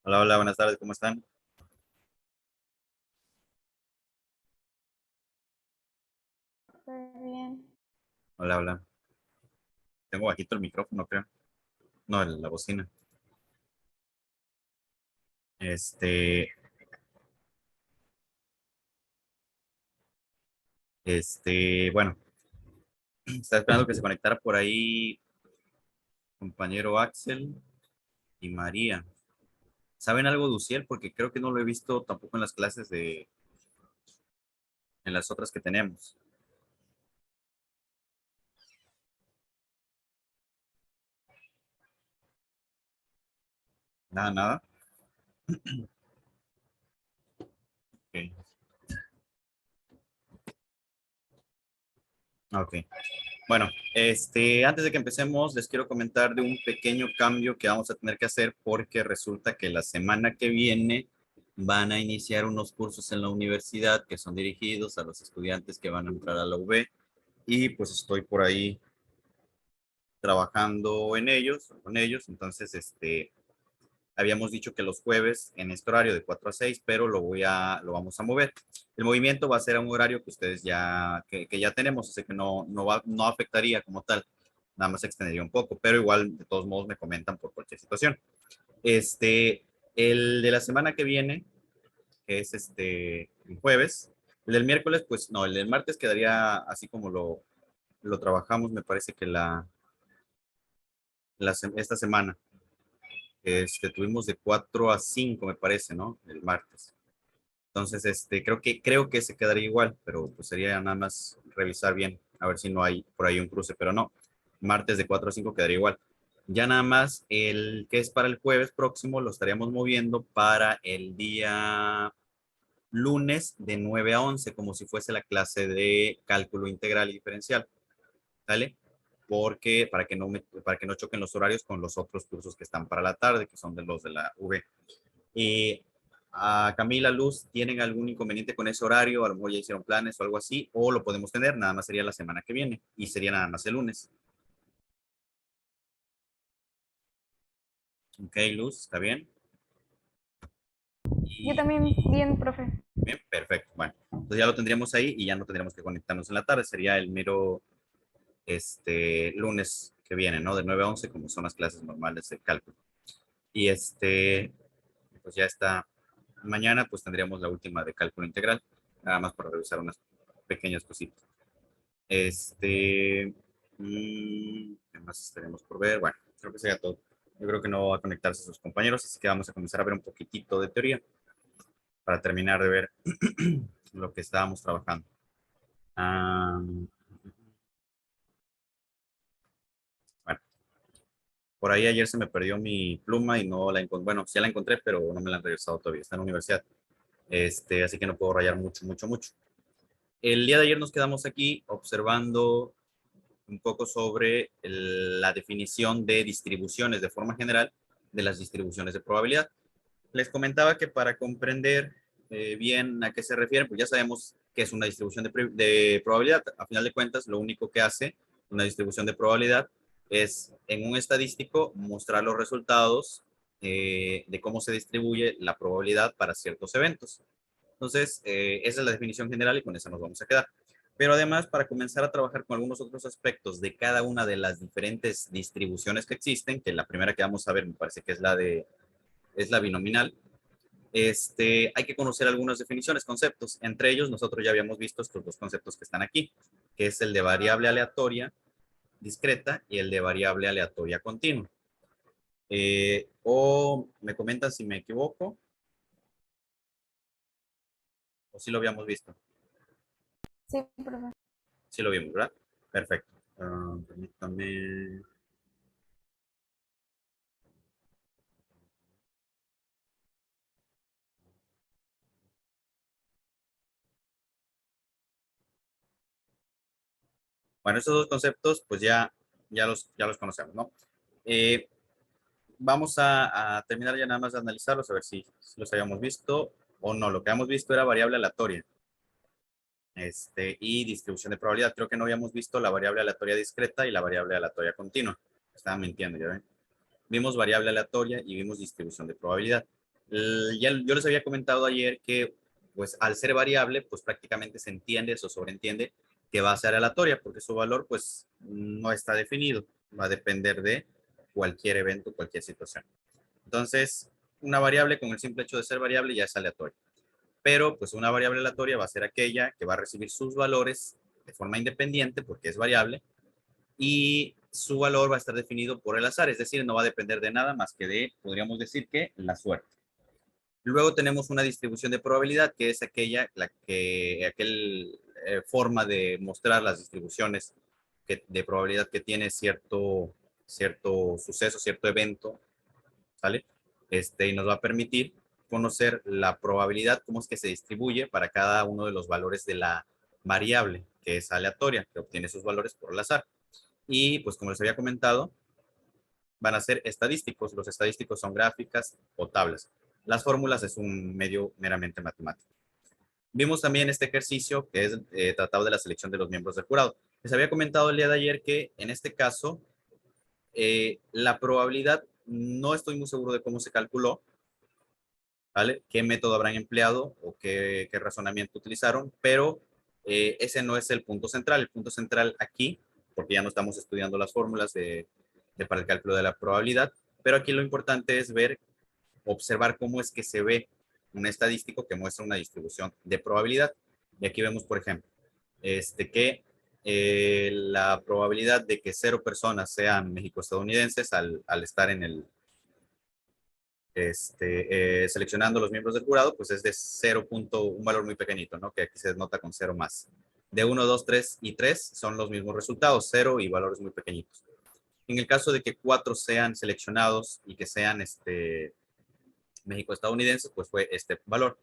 Hola, hola, buenas tardes, ¿cómo están? Súper bien. Hola, hola. Tengo bajito el micrófono, creo. No, la bocina. Este, bueno, estaba esperando que se conectara por ahí compañero Axel y María. ¿Saben algo de Uciel? Porque creo que no lo he visto tampoco en las clases en las otras que tenemos. Nada, nada. Ok, ok. Bueno, antes de que empecemos, les quiero comentar de un pequeño cambio que vamos a tener que hacer porque resulta que la semana que viene van a iniciar unos cursos en la universidad que son dirigidos a los estudiantes que van a entrar a la UB y pues estoy por ahí trabajando en ellos, con ellos, entonces habíamos dicho que los jueves en este horario de 4 a 6, pero lo vamos a mover. El movimiento va a ser a un horario que ustedes que ya tenemos, así que no afectaría como tal, nada más se extendería un poco, pero igual de todos modos me comentan por cualquier situación. Este, el de la semana que viene, que es el jueves, el del miércoles, pues no, el del martes quedaría así como lo trabajamos, me parece que esta semana. Tuvimos de 4 a 5 me parece, ¿no? El martes. Entonces, creo que se quedaría igual, pero pues sería nada más revisar bien, a ver si no hay por ahí un cruce, pero no. Martes de 4 a 5 quedaría igual. Ya nada más el que es para el jueves próximo lo estaríamos moviendo para el día lunes de 9 a 11 como si fuese la clase de cálculo integral y diferencial, ¿sale? Porque para que no choquen los horarios con los otros cursos que están para la tarde, que son de los de la V. A Camila, Luz, ¿tienen algún inconveniente con ese horario? A lo mejor ya hicieron planes o algo así, o lo podemos tener, nada más sería la semana que viene y sería nada más el lunes. Ok, Luz, ¿está bien? Yo Y también, bien, profe. bien, perfecto. Bueno, entonces ya lo tendríamos ahí y ya no tendríamos que conectarnos en la tarde, sería el mero lunes que viene, ¿no? De 9 a 11, como son las clases normales de cálculo. Y pues ya está. Mañana pues tendríamos la última de cálculo integral, nada más para revisar unas pequeñas cositas. ¿Qué más estaremos por ver? Bueno, creo que sería todo. Yo creo que no va a conectarse sus compañeros, así que vamos a comenzar a ver un poquitito de teoría para terminar de ver lo que estábamos trabajando. Ah, bueno, por ahí ayer se me perdió mi pluma y no la encontré. Bueno, sí la encontré, pero no me la han regresado todavía. Está en la universidad. Así que no puedo rayar mucho, mucho, mucho. El día de ayer nos quedamos aquí observando un poco sobre la definición de distribuciones de forma general de las distribuciones de probabilidad. Les comentaba que para comprender bien a qué se refieren, pues ya sabemos que es una distribución de probabilidad. A final de cuentas, lo único que hace una distribución de probabilidad es en un estadístico mostrar los resultados de cómo se distribuye la probabilidad para ciertos eventos. Entonces, esa es la definición general y con esa nos vamos a quedar. Pero además, para comenzar a trabajar con algunos otros aspectos de cada una de las diferentes distribuciones que existen, que la primera que vamos a ver me parece que es la binominal, hay que conocer algunas definiciones, conceptos. Entre ellos, nosotros ya habíamos visto estos dos conceptos que están aquí, que es el de variable aleatoria discreta y el de variable aleatoria continua. O me comentan si me equivoco, o si lo habíamos visto. Sí, profe. Sí lo vimos, ¿verdad? Perfecto. Permítame. Bueno, estos dos conceptos, pues ya los conocemos, ¿no? Eh, Vamos a terminar ya nada más de analizarlos, a ver si los habíamos visto o no. Lo que habíamos visto era variable aleatoria y distribución de probabilidad. Creo que no habíamos visto la variable aleatoria discreta y la variable aleatoria continua. Estaba mintiendo, ya ven. Vimos variable aleatoria y vimos distribución de probabilidad. Ya yo les había comentado ayer que, pues, al ser variable, pues prácticamente se entiende, se sobreentiende que va a ser aleatoria, porque su valor, pues, no está definido. Va a depender de cualquier evento, cualquier situación. Entonces, una variable con el simple hecho de ser variable ya es aleatoria. Pero, pues, una variable aleatoria va a ser aquella que va a recibir sus valores de forma independiente, porque es variable, y su valor va a estar definido por el azar, es decir, no va a depender de nada más que de, podríamos decir que, la suerte. Luego tenemos una distribución de probabilidad, que es aquel forma de mostrar las distribuciones de probabilidad que tiene cierto suceso, cierto evento, ¿sale? Y nos va a permitir conocer la probabilidad, cómo es que se distribuye para cada uno de los valores de la variable, que es aleatoria, que obtiene sus valores por el azar. Y pues como les había comentado, van a ser estadísticos. Los estadísticos son gráficas o tablas. Las fórmulas es un medio meramente matemático. Vimos también este ejercicio que es tratado de la selección de los miembros del jurado. Les había comentado el día de ayer que en este caso la probabilidad, no estoy muy seguro de cómo se calculó, ¿vale? Qué método habrán empleado o qué razonamiento utilizaron, pero ese no es el punto central. El punto central aquí, porque ya no estamos estudiando las fórmulas para el cálculo de la probabilidad, pero aquí lo importante es observar cómo es que se ve un estadístico que muestra una distribución de probabilidad. Y aquí vemos, por ejemplo, que la probabilidad de que 0 personas sean mexico-estadounidenses al estar en seleccionando los miembros del jurado, pues es de 0. Un valor muy pequeñito, ¿no? Que aquí se nota con 0 más. De 1, 2, 3 y 3 son los mismos resultados, 0 y valores muy pequeñitos. En el caso de que 4 sean seleccionados y que sean México-estadounidenses, pues fue este valor,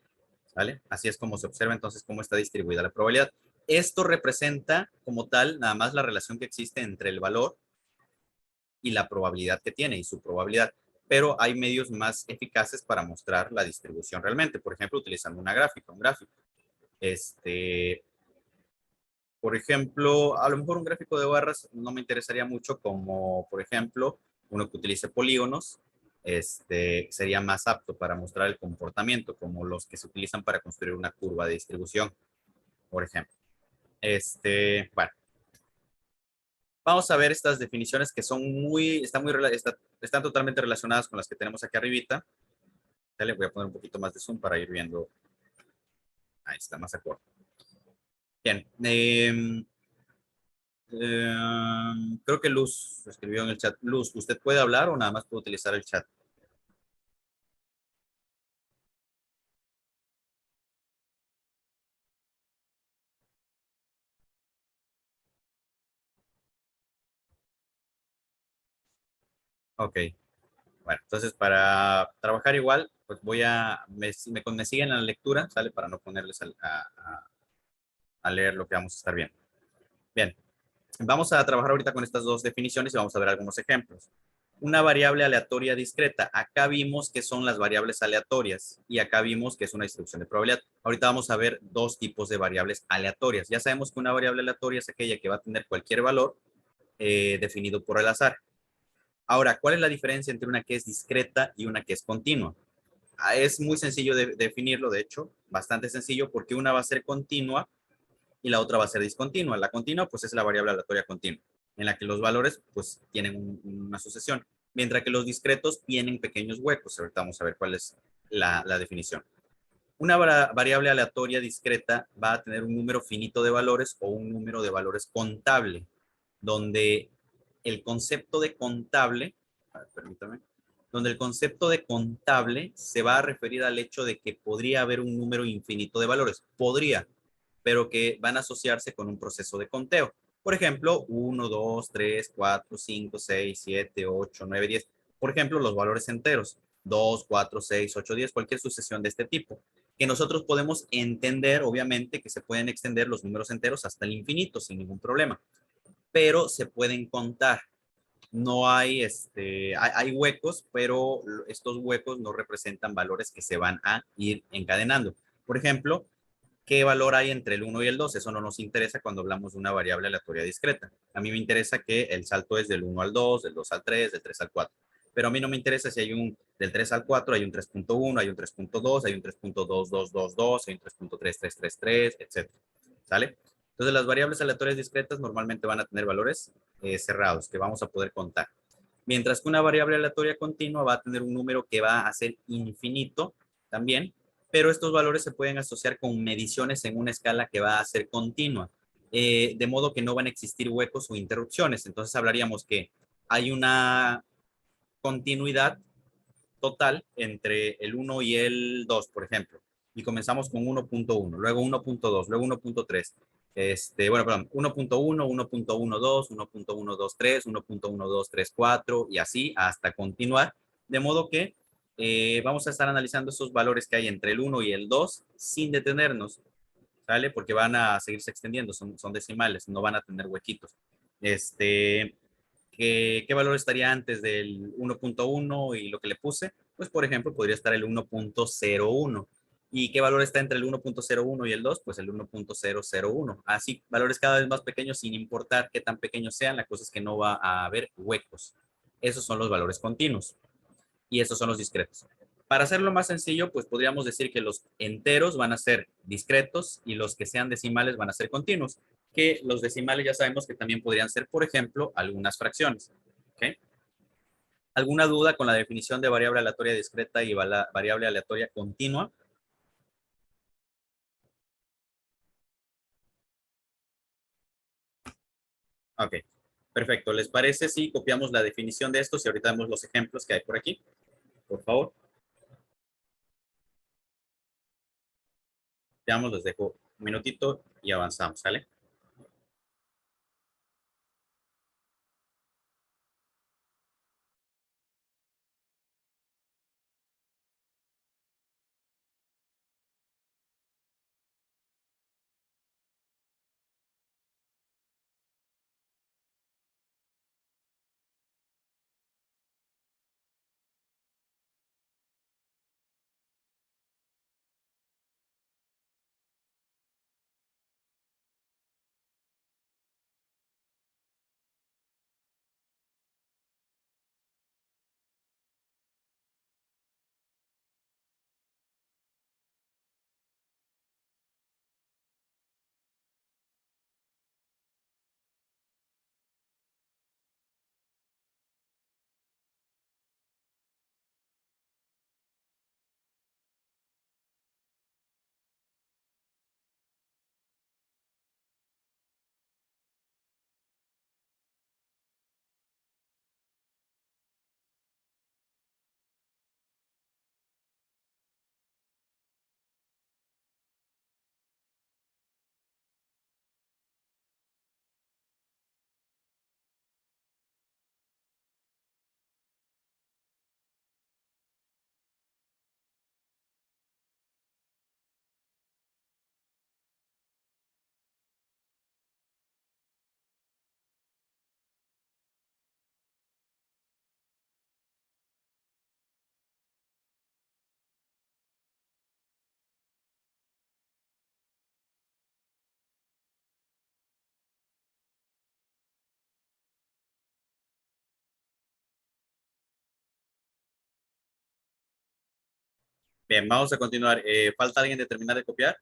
¿vale? Así es como se observa entonces cómo está distribuida la probabilidad. Esto representa como tal nada más la relación que existe entre el valor y la probabilidad que tiene y su probabilidad. Pero hay medios más eficaces para mostrar la distribución realmente. Por ejemplo, utilizando una gráfica, un gráfico. Por ejemplo, a lo mejor un gráfico de barras no me interesaría mucho, como por ejemplo uno que utilice polígonos, sería más apto para mostrar el comportamiento, como los que se utilizan para construir una curva de distribución, por ejemplo. Bueno, vamos a ver estas definiciones que están totalmente relacionadas con las que tenemos aquí arribita. Ya le voy a poner un poquito más de zoom para ir viendo. Ahí está, más acorde. Bien. Creo que Luz escribió en el chat. Luz, ¿usted puede hablar o nada más puede utilizar el chat? Ok. Bueno, entonces para trabajar igual, pues me siguen en la lectura, ¿sale? Para no ponerles a leer lo que vamos a estar viendo. Bien, vamos a trabajar ahorita con estas dos definiciones y vamos a ver algunos ejemplos. Una variable aleatoria discreta. Acá vimos que son las variables aleatorias y acá vimos que es una distribución de probabilidad. Ahorita vamos a ver dos tipos de variables aleatorias. Ya sabemos que una variable aleatoria es aquella que va a tener cualquier valor definido por el azar. Ahora, ¿cuál es la diferencia entre una que es discreta y una que es continua? Es muy sencillo de definirlo, de hecho, bastante sencillo, porque una va a ser continua y la otra va a ser discontinua. La continua, pues es la variable aleatoria continua, en la que los valores, pues tienen una sucesión, mientras que los discretos tienen pequeños huecos. Ahorita vamos a ver cuál es la definición. Una variable aleatoria discreta va a tener un número finito de valores o un número de valores contable, donde el concepto de contable, permítame, donde el concepto de contable se va a referir al hecho de que podría haber un número infinito de valores. Podría, pero que van a asociarse con un proceso de conteo. Por ejemplo, 1, 2, 3, 4, 5, 6, 7, 8, 9, 10. Por ejemplo, los valores enteros. 2, 4, 6, 8, 10, cualquier sucesión de este tipo. Que nosotros podemos entender, obviamente, que se pueden extender los números enteros hasta el infinito sin ningún problema. Pero se pueden contar. No hay huecos, pero estos huecos no representan valores que se van a ir encadenando. Por ejemplo, ¿qué valor hay entre el 1 y el 2? Eso no nos interesa cuando hablamos de una variable aleatoria discreta. A mí me interesa que el salto es del 1 al 2, del 2 al 3, del 3 al 4. pero a mí no me interesa si hay un del 3 al 4, hay un 3.1, hay un 3.2, hay un 3.2222, hay un 3.3333, etc. ¿Sale? Entonces, las variables aleatorias discretas normalmente van a tener valores cerrados que vamos a poder contar. Mientras que una variable aleatoria continua va a tener un número que va a ser infinito también, pero estos valores se pueden asociar con mediciones en una escala que va a ser continua, de modo que no van a existir huecos o interrupciones. Entonces hablaríamos que hay una continuidad total entre el 1 y el 2, por ejemplo, y comenzamos con 1.1, luego 1.2, luego 1.3, bueno, perdón, 1.1, 1.12, 1.123, 1.1234 y así hasta continuar, de modo que vamos a estar analizando esos valores que hay entre el 1 y el 2 sin detenernos, ¿sale? Porque van a seguirse extendiendo, son decimales, no van a tener huequitos. ¿Qué valor estaría antes del 1.1 y lo que le puse? Pues, por ejemplo, podría estar el 1.01. ¿Y qué valor está entre el 1.01 y el 2? Pues el 1.001. Así, valores cada vez más pequeños sin importar qué tan pequeños sean, la cosa es que no va a haber huecos. Esos son los valores continuos y esos son los discretos. Para hacerlo más sencillo, pues podríamos decir que los enteros van a ser discretos y los que sean decimales van a ser continuos, que los decimales ya sabemos que también podrían ser, por ejemplo, algunas fracciones. ¿Okay? ¿Alguna duda con la definición de variable aleatoria discreta y variable aleatoria continua? Ok, perfecto. ¿Les parece si copiamos la definición de estos y ahorita vemos los ejemplos que hay por aquí? Por favor. Veamos, les dejo un minutito y avanzamos, ¿sale? Bien, vamos a continuar. ¿Falta alguien de terminar de copiar?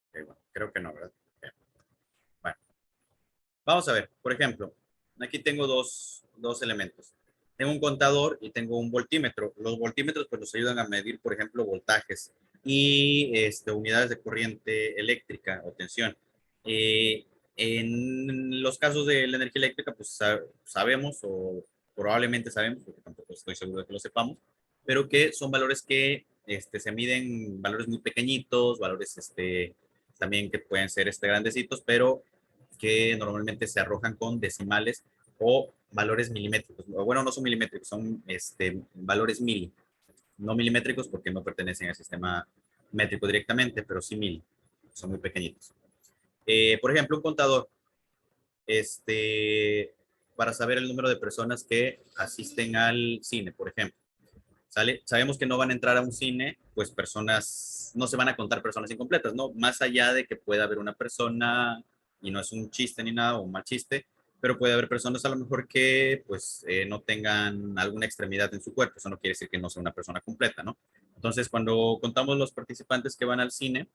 Okay, bueno, creo que no, ¿verdad? Bien. Bueno, vamos a ver. Por ejemplo, aquí tengo dos elementos. Tengo un contador y tengo un voltímetro. Los voltímetros pues nos ayudan a medir, por ejemplo, voltajes y unidades de corriente eléctrica o tensión. En los casos de la energía eléctrica, pues sabemos o probablemente sabemos, porque tampoco estoy seguro de que lo sepamos, pero que son valores que se miden, valores muy pequeñitos, valores también que pueden ser grandecitos, pero que normalmente se arrojan con decimales o valores milimétricos. Bueno, no son milimétricos, son valores mili, no milimétricos porque no pertenecen al sistema métrico directamente, pero sí mili, son muy pequeñitos. Por ejemplo, un contador, para saber el número de personas que asisten al cine, por ejemplo. ¿Sale? Sabemos que no van a entrar a un cine, pues personas, no se van a contar personas incompletas, ¿no? Más allá de que pueda haber una persona, y no es un chiste ni nada, o un mal chiste, pero puede haber personas a lo mejor que pues no tengan alguna extremidad en su cuerpo, eso no quiere decir que no sea una persona completa, ¿no? Entonces, cuando contamos los participantes que van al cine,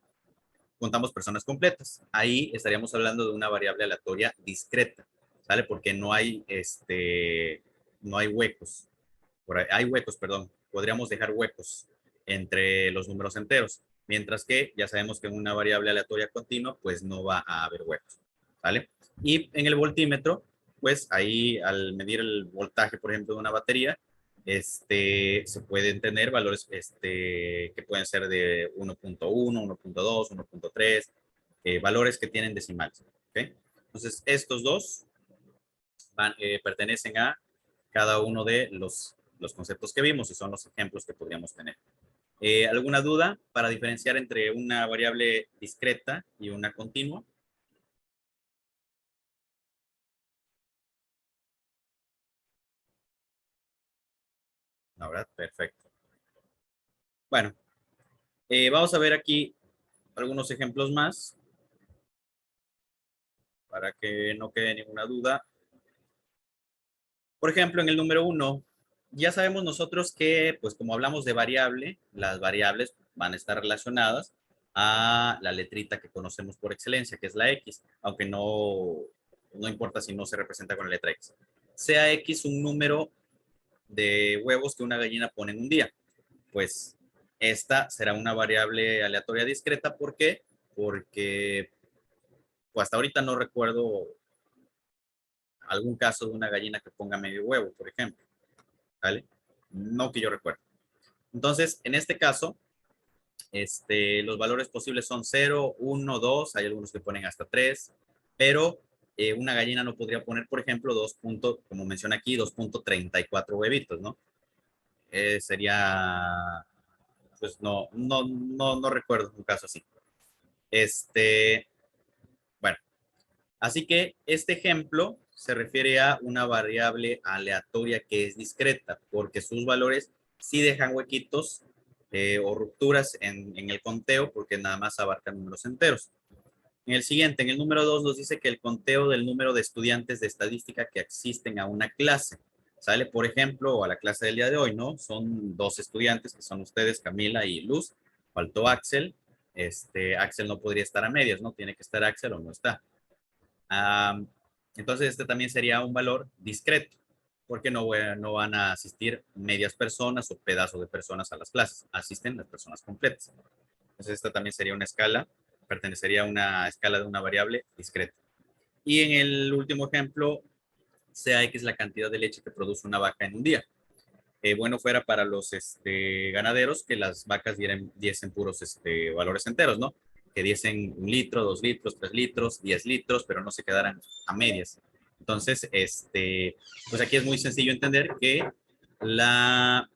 contamos personas completas. Ahí estaríamos hablando de una variable aleatoria discreta, ¿sale? Porque no hay huecos. Hay huecos, perdón. Podríamos dejar huecos entre los números enteros. Mientras que ya sabemos que en una variable aleatoria continua, pues no va a haber huecos, ¿vale? Y en el voltímetro, pues ahí al medir el voltaje, por ejemplo, de una batería, se pueden tener valores que pueden ser de 1.1, 1.2, 1.3, valores que tienen decimales. ¿Okay? Entonces, estos dos pertenecen a cada uno de los conceptos que vimos y son los ejemplos que podríamos tener. ¿Alguna duda para diferenciar entre una variable discreta y una continua? ¿No, verdad? Perfecto. Bueno, vamos a ver aquí algunos ejemplos más para que no quede ninguna duda. Por ejemplo, en el número 1, ya sabemos nosotros que, pues como hablamos de variable, las variables van a estar relacionadas a la letrita que conocemos por excelencia, que es la X, aunque no importa si no se representa con la letra X. Sea X un número de huevos que una gallina pone en un día. Pues esta será una variable aleatoria discreta. ¿Por qué? Porque pues, hasta ahorita no recuerdo algún caso de una gallina que ponga medio huevo, por ejemplo. ¿Vale? No que yo recuerde. Entonces, en este caso, los valores posibles son 0, 1, 2, hay algunos que ponen hasta 3, pero una gallina no podría poner, por ejemplo, 2. Como menciona aquí, 2.34 huevitos, ¿no? Sería, pues no recuerdo un caso así. Bueno, así que este ejemplo se refiere a una variable aleatoria que es discreta, porque sus valores sí dejan huequitos o rupturas en el conteo, porque nada más abarcan números enteros. En el siguiente, en el número 2, nos dice que el conteo del número de estudiantes de estadística que asisten a una clase. Sale, por ejemplo, a la clase del día de hoy, ¿no? Son 2 estudiantes, que son ustedes, Camila y Luz. Faltó Axel. Axel no podría estar a medias, ¿no? Tiene que estar Axel o no está. Entonces, este también sería un valor discreto, porque no van a asistir medias personas o pedazos de personas a las clases, asisten las personas completas. Entonces, esta también sería una escala, pertenecería a una escala de una variable discreta. Y en el último ejemplo, sea X la cantidad de leche que produce una vaca en un día. Bueno fuera para los ganaderos que las vacas diesen puros valores enteros, ¿no? Que diesen 1 litro, 2 litros, 3 litros, 10 litros, pero no se quedaran a medias. Entonces, pues aquí es muy sencillo entender que la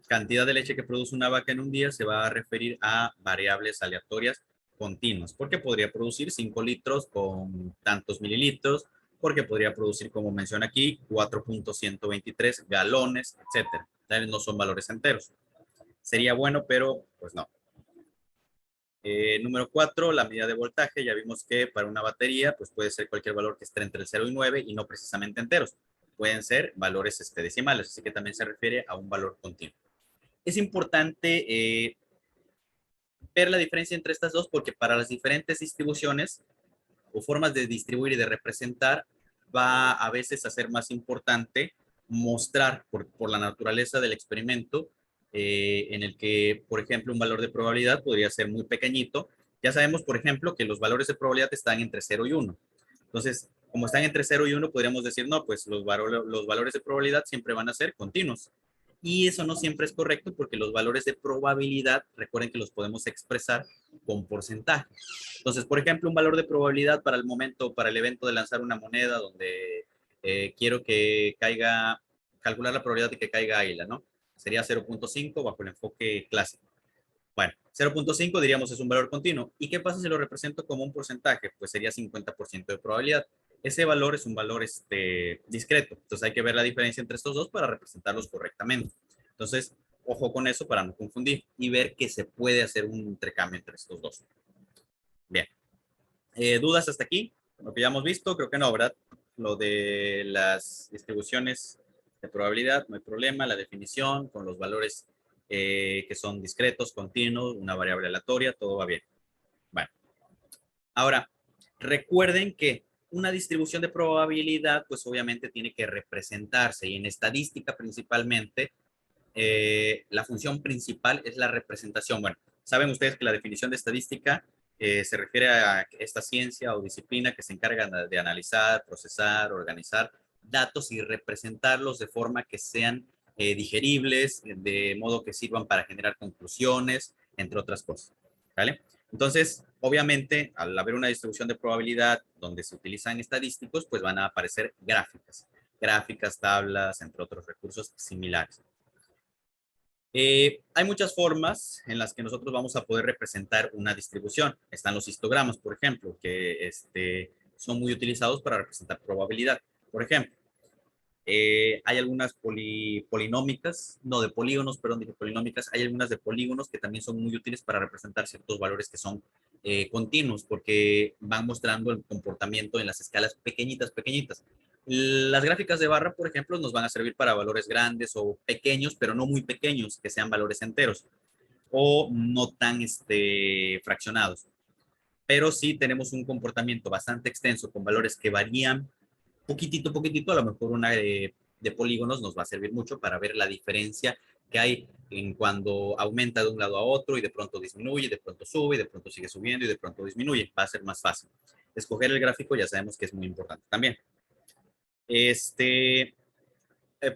cantidad de leche que produce una vaca en un día se va a referir a variables aleatorias continuas, porque podría producir 5 litros con tantos mililitros, porque podría producir, como menciona aquí, 4.123 galones, etcétera. No son valores enteros. Sería bueno, pero pues no. Número 4, la medida de voltaje. Ya vimos que para una batería pues puede ser cualquier valor que esté entre el 0 y 9 y no precisamente enteros. Pueden ser valores decimales, así que también se refiere a un valor continuo. Es importante ver la diferencia entre estas dos porque para las diferentes distribuciones o formas de distribuir y de representar va a veces a ser más importante mostrar por la naturaleza del experimento en el que, por ejemplo, un valor de probabilidad podría ser muy pequeñito. Ya sabemos, por ejemplo, que los valores de probabilidad están entre 0 y 1. Entonces, como están entre 0 y 1, podríamos decir, no, pues los valores de probabilidad siempre van a ser continuos. Y eso no siempre es correcto porque los valores de probabilidad, recuerden que los podemos expresar con porcentaje. Entonces, por ejemplo, un valor de probabilidad para para el evento de lanzar una moneda donde quiero que caiga, calcular la probabilidad de que caiga águila, ¿no? Sería 0.5 bajo el enfoque clásico. Bueno, 0.5 diríamos es un valor continuo. ¿Y qué pasa si lo represento como un porcentaje? Pues sería 50% de probabilidad. Ese valor es un valor discreto. Entonces hay que ver la diferencia entre estos dos para representarlos correctamente. Entonces, ojo con eso para no confundir y ver que se puede hacer un intercambio entre estos dos. Bien. ¿Dudas hasta aquí? Lo que ya hemos visto, creo que no, ¿verdad? Lo de las distribuciones de probabilidad, no hay problema. La definición con los valores que son discretos, continuos, una variable aleatoria, todo va bien. Bueno, ahora, recuerden que una distribución de probabilidad, pues obviamente tiene que representarse y en estadística principalmente, la función principal es la representación. Bueno, saben ustedes que la definición de estadística se refiere a esta ciencia o disciplina que se encarga de analizar, procesar, organizar datos y representarlos de forma que sean digeribles, de modo que sirvan para generar conclusiones, entre otras cosas. ¿Vale? Entonces, obviamente, al haber una distribución de probabilidad donde se utilizan estadísticos, pues van a aparecer gráficas, tablas, entre otros recursos similares. Hay muchas formas en las que nosotros vamos a poder representar una distribución. Están los histogramas, por ejemplo, que son muy utilizados para representar probabilidad. Por ejemplo, hay algunas polinómicas, no de polígonos, perdón, dije polinómicas, hay algunas de polígonos que también son muy útiles para representar ciertos valores que son continuos, porque van mostrando el comportamiento en las escalas pequeñitas, pequeñitas. Las gráficas de barra, por ejemplo, nos van a servir para valores grandes o pequeños, pero no muy pequeños, que sean valores enteros o no tan fraccionados. Pero sí tenemos un comportamiento bastante extenso con valores que varían poquitito, poquitito, a lo mejor una de polígonos nos va a servir mucho para ver la diferencia que hay en cuando aumenta de un lado a otro y de pronto disminuye, de pronto sube, de pronto sigue subiendo y de pronto disminuye. Va a ser más fácil. Escoger el gráfico ya sabemos que es muy importante también.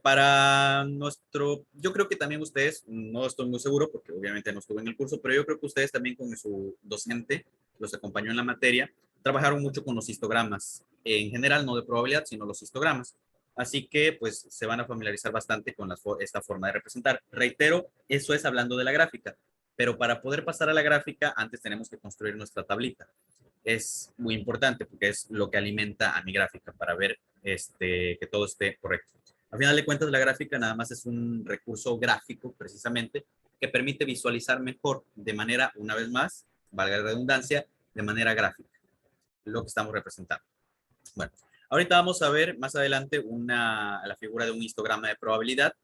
Para yo creo que también ustedes, no estoy muy seguro porque obviamente no estuve en el curso, pero yo creo que ustedes también con su docente, los acompañó en la materia, trabajaron mucho con los histogramas, en general no de probabilidad, sino los histogramas. Así que pues se van a familiarizar bastante con esta forma de representar. Reitero, eso es hablando de la gráfica, pero para poder pasar a la gráfica, antes tenemos que construir nuestra tablita. Es muy importante porque es lo que alimenta a mi gráfica para ver que todo esté correcto. Al final de cuentas, la gráfica nada más es un recurso gráfico, precisamente, que permite visualizar mejor de manera, una vez más, valga la redundancia, de manera gráfica, lo que estamos representando. Bueno, ahorita vamos a ver más adelante la figura de un histograma de probabilidad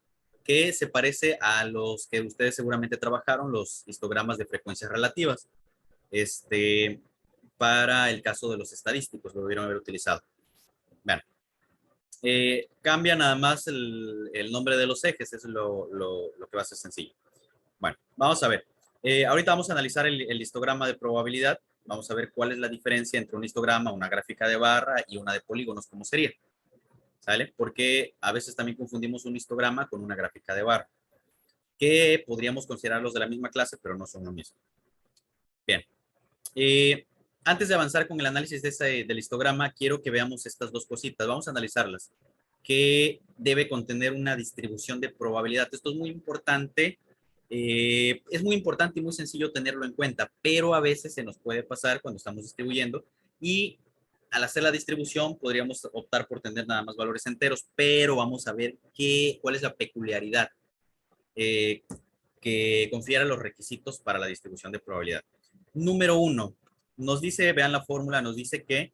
que se parece a los que ustedes seguramente trabajaron, los histogramas de frecuencias relativas. Para el caso de los estadísticos, lo debieron haber utilizado. Bueno, cambia nada más el nombre de los ejes, es lo que va a ser sencillo. Bueno, vamos a ver. Ahorita vamos a analizar el histograma de probabilidad. Vamos a ver cuál es la diferencia entre un histograma, una gráfica de barra y una de polígonos, ¿cómo sería? ¿Sale? Porque a veces también confundimos un histograma con una gráfica de barra, que podríamos considerarlos de la misma clase, pero no son lo mismo. Bien. Antes de avanzar con el análisis del histograma, quiero que veamos estas dos cositas. Vamos a analizarlas. Que debe contener una distribución de probabilidad. Esto es muy importante. Es muy importante y muy sencillo tenerlo en cuenta, pero a veces se nos puede pasar cuando estamos distribuyendo y al hacer la distribución podríamos optar por tener nada más valores enteros, pero vamos a ver cuál es la peculiaridad que confiere los requisitos para la distribución de probabilidad. Número uno, nos dice, vean la fórmula, nos dice que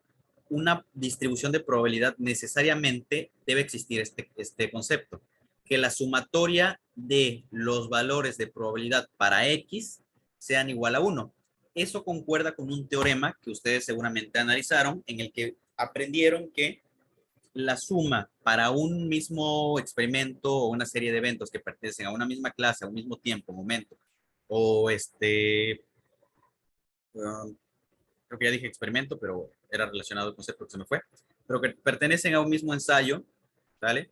una distribución de probabilidad necesariamente debe existir este concepto, que la sumatoria de los valores de probabilidad para X sean igual a 1. Eso concuerda con un teorema que ustedes seguramente analizaron, en el que aprendieron que la suma para un mismo experimento o una serie de eventos que pertenecen a una misma clase, a un mismo tiempo, momento, o creo que ya dije experimento, pero era relacionado al concepto que se me fue, pero que pertenecen a un mismo ensayo, ¿vale?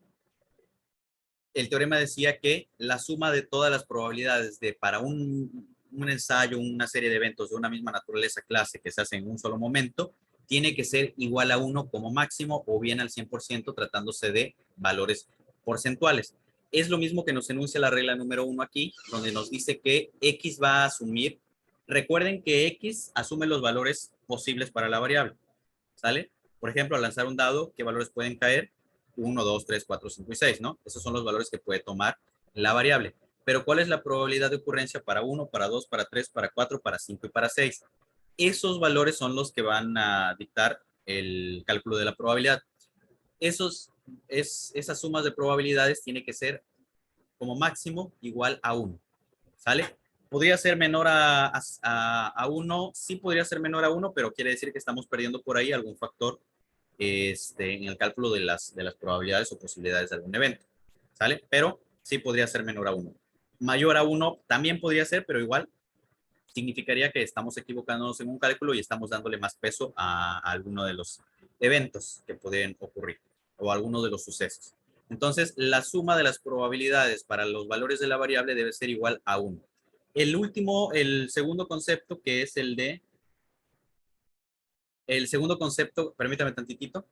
El teorema decía que la suma de todas las probabilidades para un ensayo, una serie de eventos de una misma naturaleza clase que se hace en un solo momento, tiene que ser igual a 1 como máximo o bien al 100% tratándose de valores porcentuales. Es lo mismo que nos enuncia la regla número 1 aquí, donde nos dice que X va a asumir. Recuerden que X asume los valores posibles para la variable, ¿sale? Por ejemplo, al lanzar un dado, ¿qué valores pueden caer? 1, 2, 3, 4, 5 y 6, ¿no? Esos son los valores que puede tomar la variable. Pero ¿cuál es la probabilidad de ocurrencia para 1, para 2, para 3, para 4, para 5 y para 6? Esos valores son los que van a dictar el cálculo de la probabilidad. Esas sumas de probabilidades tiene que ser como máximo igual a 1. ¿Sale? ¿Podría ser menor a 1? Sí podría ser menor a 1, pero quiere decir que estamos perdiendo por ahí algún factor en el cálculo de las probabilidades o posibilidades de algún evento. ¿Sale? Pero sí podría ser menor a 1. Mayor a 1 también podría ser, pero igual significaría que estamos equivocándonos en un cálculo y estamos dándole más peso a alguno de los eventos que pueden ocurrir o a alguno de los sucesos. Entonces, la suma de las probabilidades para los valores de la variable debe ser igual a 1. El segundo concepto, que es el segundo concepto, permítame tantitito.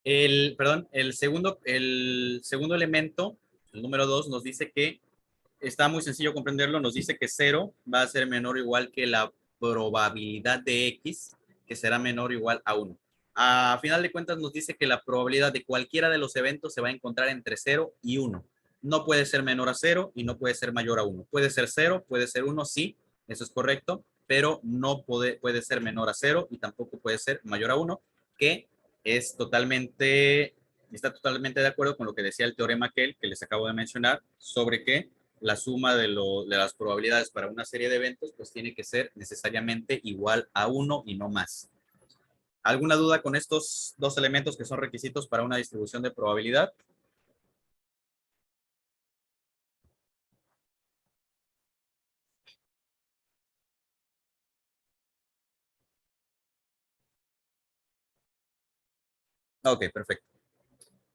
El segundo elemento, el número 2, nos dice que está muy sencillo comprenderlo, nos dice que 0 va a ser menor o igual que la probabilidad de X, que será menor o igual a 1. A final de cuentas nos dice que la probabilidad de cualquiera de los eventos se va a encontrar entre 0 y 1. No puede ser menor a 0 y no puede ser mayor a 1. Puede ser 0, puede ser 1, sí, eso es correcto, pero no puede ser menor a 0 y tampoco puede ser mayor a 1, que está totalmente de acuerdo con lo que decía el teorema aquel que les acabo de mencionar sobre que la suma de las probabilidades para una serie de eventos pues tiene que ser necesariamente igual a 1 y no más. ¿Alguna duda con estos dos elementos que son requisitos para una distribución de probabilidad? Ok, perfecto.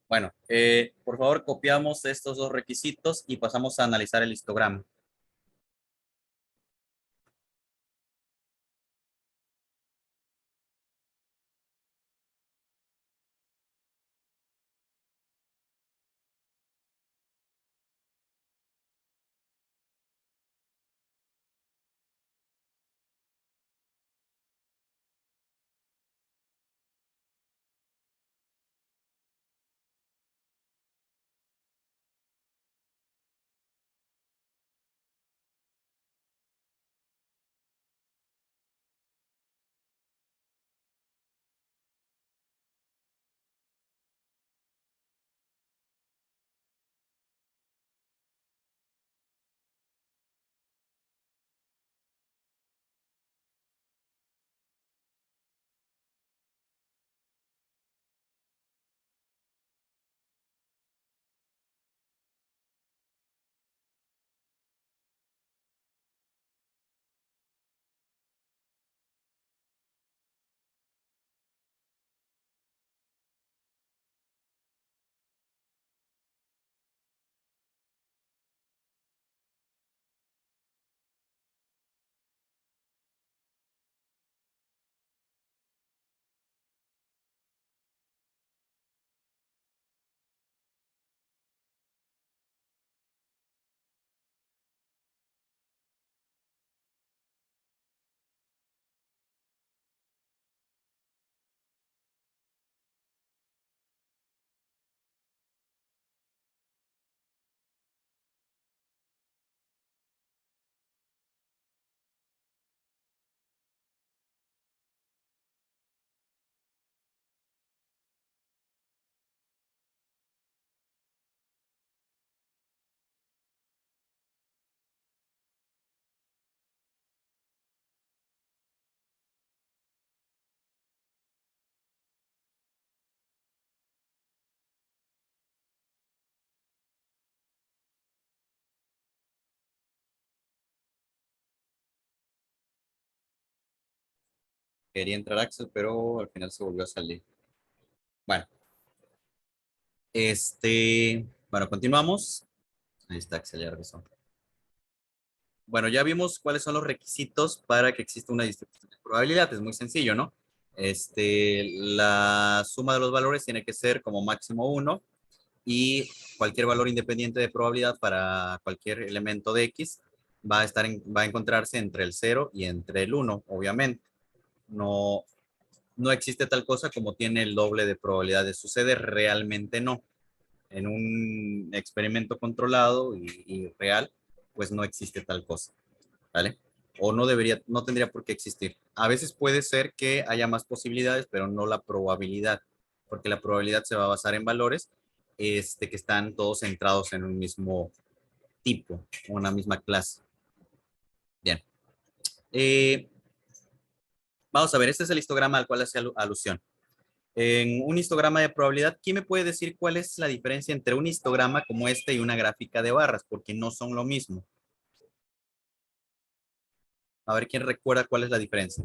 Bueno, por favor copiamos estos dos requisitos y pasamos a analizar el histograma. Quería entrar Axel, pero al final se volvió a salir. Bueno, bueno, continuamos. Ahí está Axel, ya regresó. Bueno, ya vimos cuáles son los requisitos para que exista una distribución de probabilidad. Es muy sencillo, ¿no? La suma de los valores tiene que ser como máximo 1 y cualquier valor independiente de probabilidad para cualquier elemento de X va a encontrarse entre el 0 y entre el 1, obviamente. No, no existe tal cosa como tiene el doble de probabilidades. Sucede realmente no. En un experimento controlado y real, pues no existe tal cosa, ¿vale? O no debería, no tendría por qué existir. A veces puede ser que haya más posibilidades, pero no la probabilidad, porque la probabilidad se va a basar en valores que están todos centrados en un mismo tipo, una misma clase. Bien. Eh, Vamos a ver, este es el histograma al cual hace alusión. En un histograma de probabilidad, ¿quién me puede decir cuál es la diferencia entre un histograma como este y una gráfica de barras? Porque no son lo mismo. A ver quién recuerda cuál es la diferencia.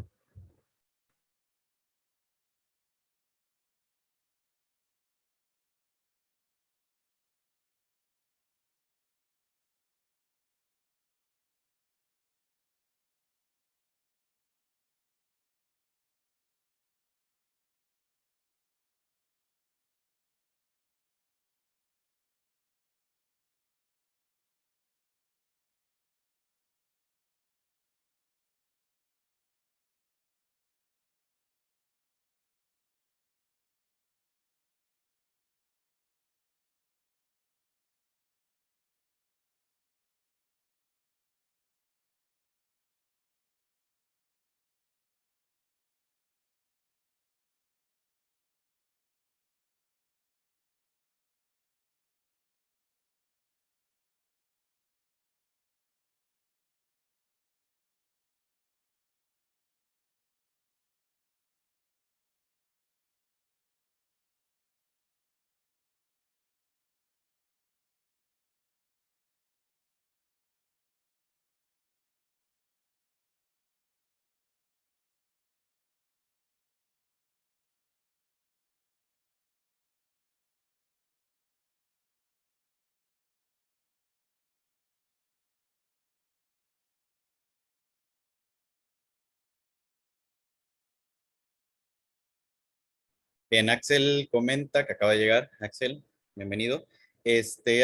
Bien, Axel comenta que acaba de llegar. Axel, bienvenido.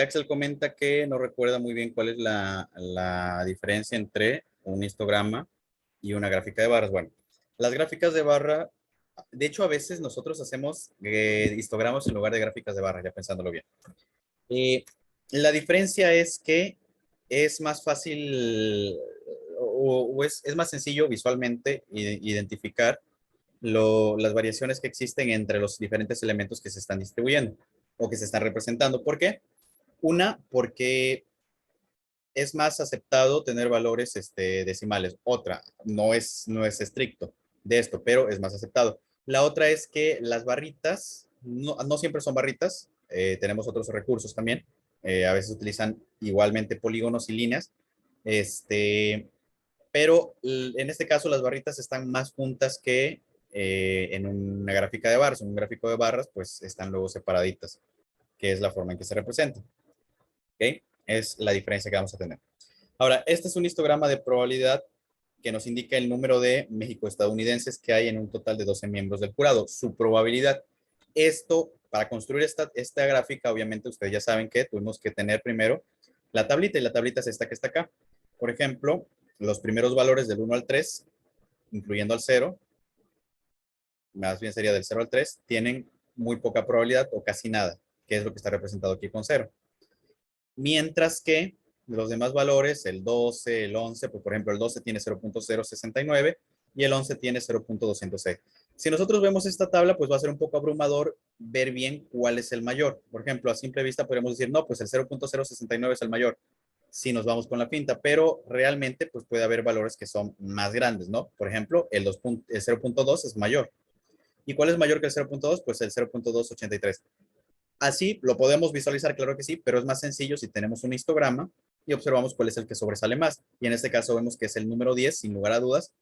Axel comenta que no recuerda muy bien cuál es la diferencia entre un histograma y una gráfica de barras. Bueno, las gráficas de barra, de hecho, a veces nosotros hacemos histogramas en lugar de gráficas de barra, ya pensándolo bien. Eh, la diferencia es que es más fácil o es más sencillo visualmente identificar las variaciones que existen entre los diferentes elementos que se están distribuyendo o que se están representando. ¿Por qué? Una, porque es más aceptado tener valores decimales. Otra, no es estricto de esto, pero es más aceptado. La otra es que las barritas, no siempre son barritas, tenemos otros recursos también. A veces utilizan igualmente polígonos y líneas, pero en este caso las barritas están más juntas que en una gráfica de barras. En un gráfico de barras, pues están luego separaditas, que es la forma en que se representan. ¿Ok? Es la diferencia que vamos a tener. Ahora, este es un histograma de probabilidad que nos indica el número de México-estadounidenses que hay en un total de 12 miembros del jurado, su probabilidad. Esto, para construir esta gráfica, obviamente ustedes ya saben que tuvimos que tener primero la tablita, y la tablita es esta que está acá. Por ejemplo, los primeros valores del 1 al 3, incluyendo al 0, más bien sería del 0 al 3, tienen muy poca probabilidad o casi nada, que es lo que está representado aquí con 0. Mientras que los demás valores, el 12, el 11, pues por ejemplo el 12 tiene 0.069 y el 11 tiene 0.206. Si nosotros vemos esta tabla, pues va a ser un poco abrumador ver bien cuál es el mayor. Por ejemplo, a simple vista podríamos decir, no, pues el 0.069 es el mayor, si nos vamos con la finta, pero realmente pues puede haber valores que son más grandes, ¿no? Por ejemplo, el 0.2 es mayor. ¿Y cuál es mayor que el 0.2? Pues el 0.283. Así lo podemos visualizar, claro que sí, pero es más sencillo si tenemos un histograma y observamos cuál es el que sobresale más. Y en este caso vemos que es el número 10, sin lugar a dudas,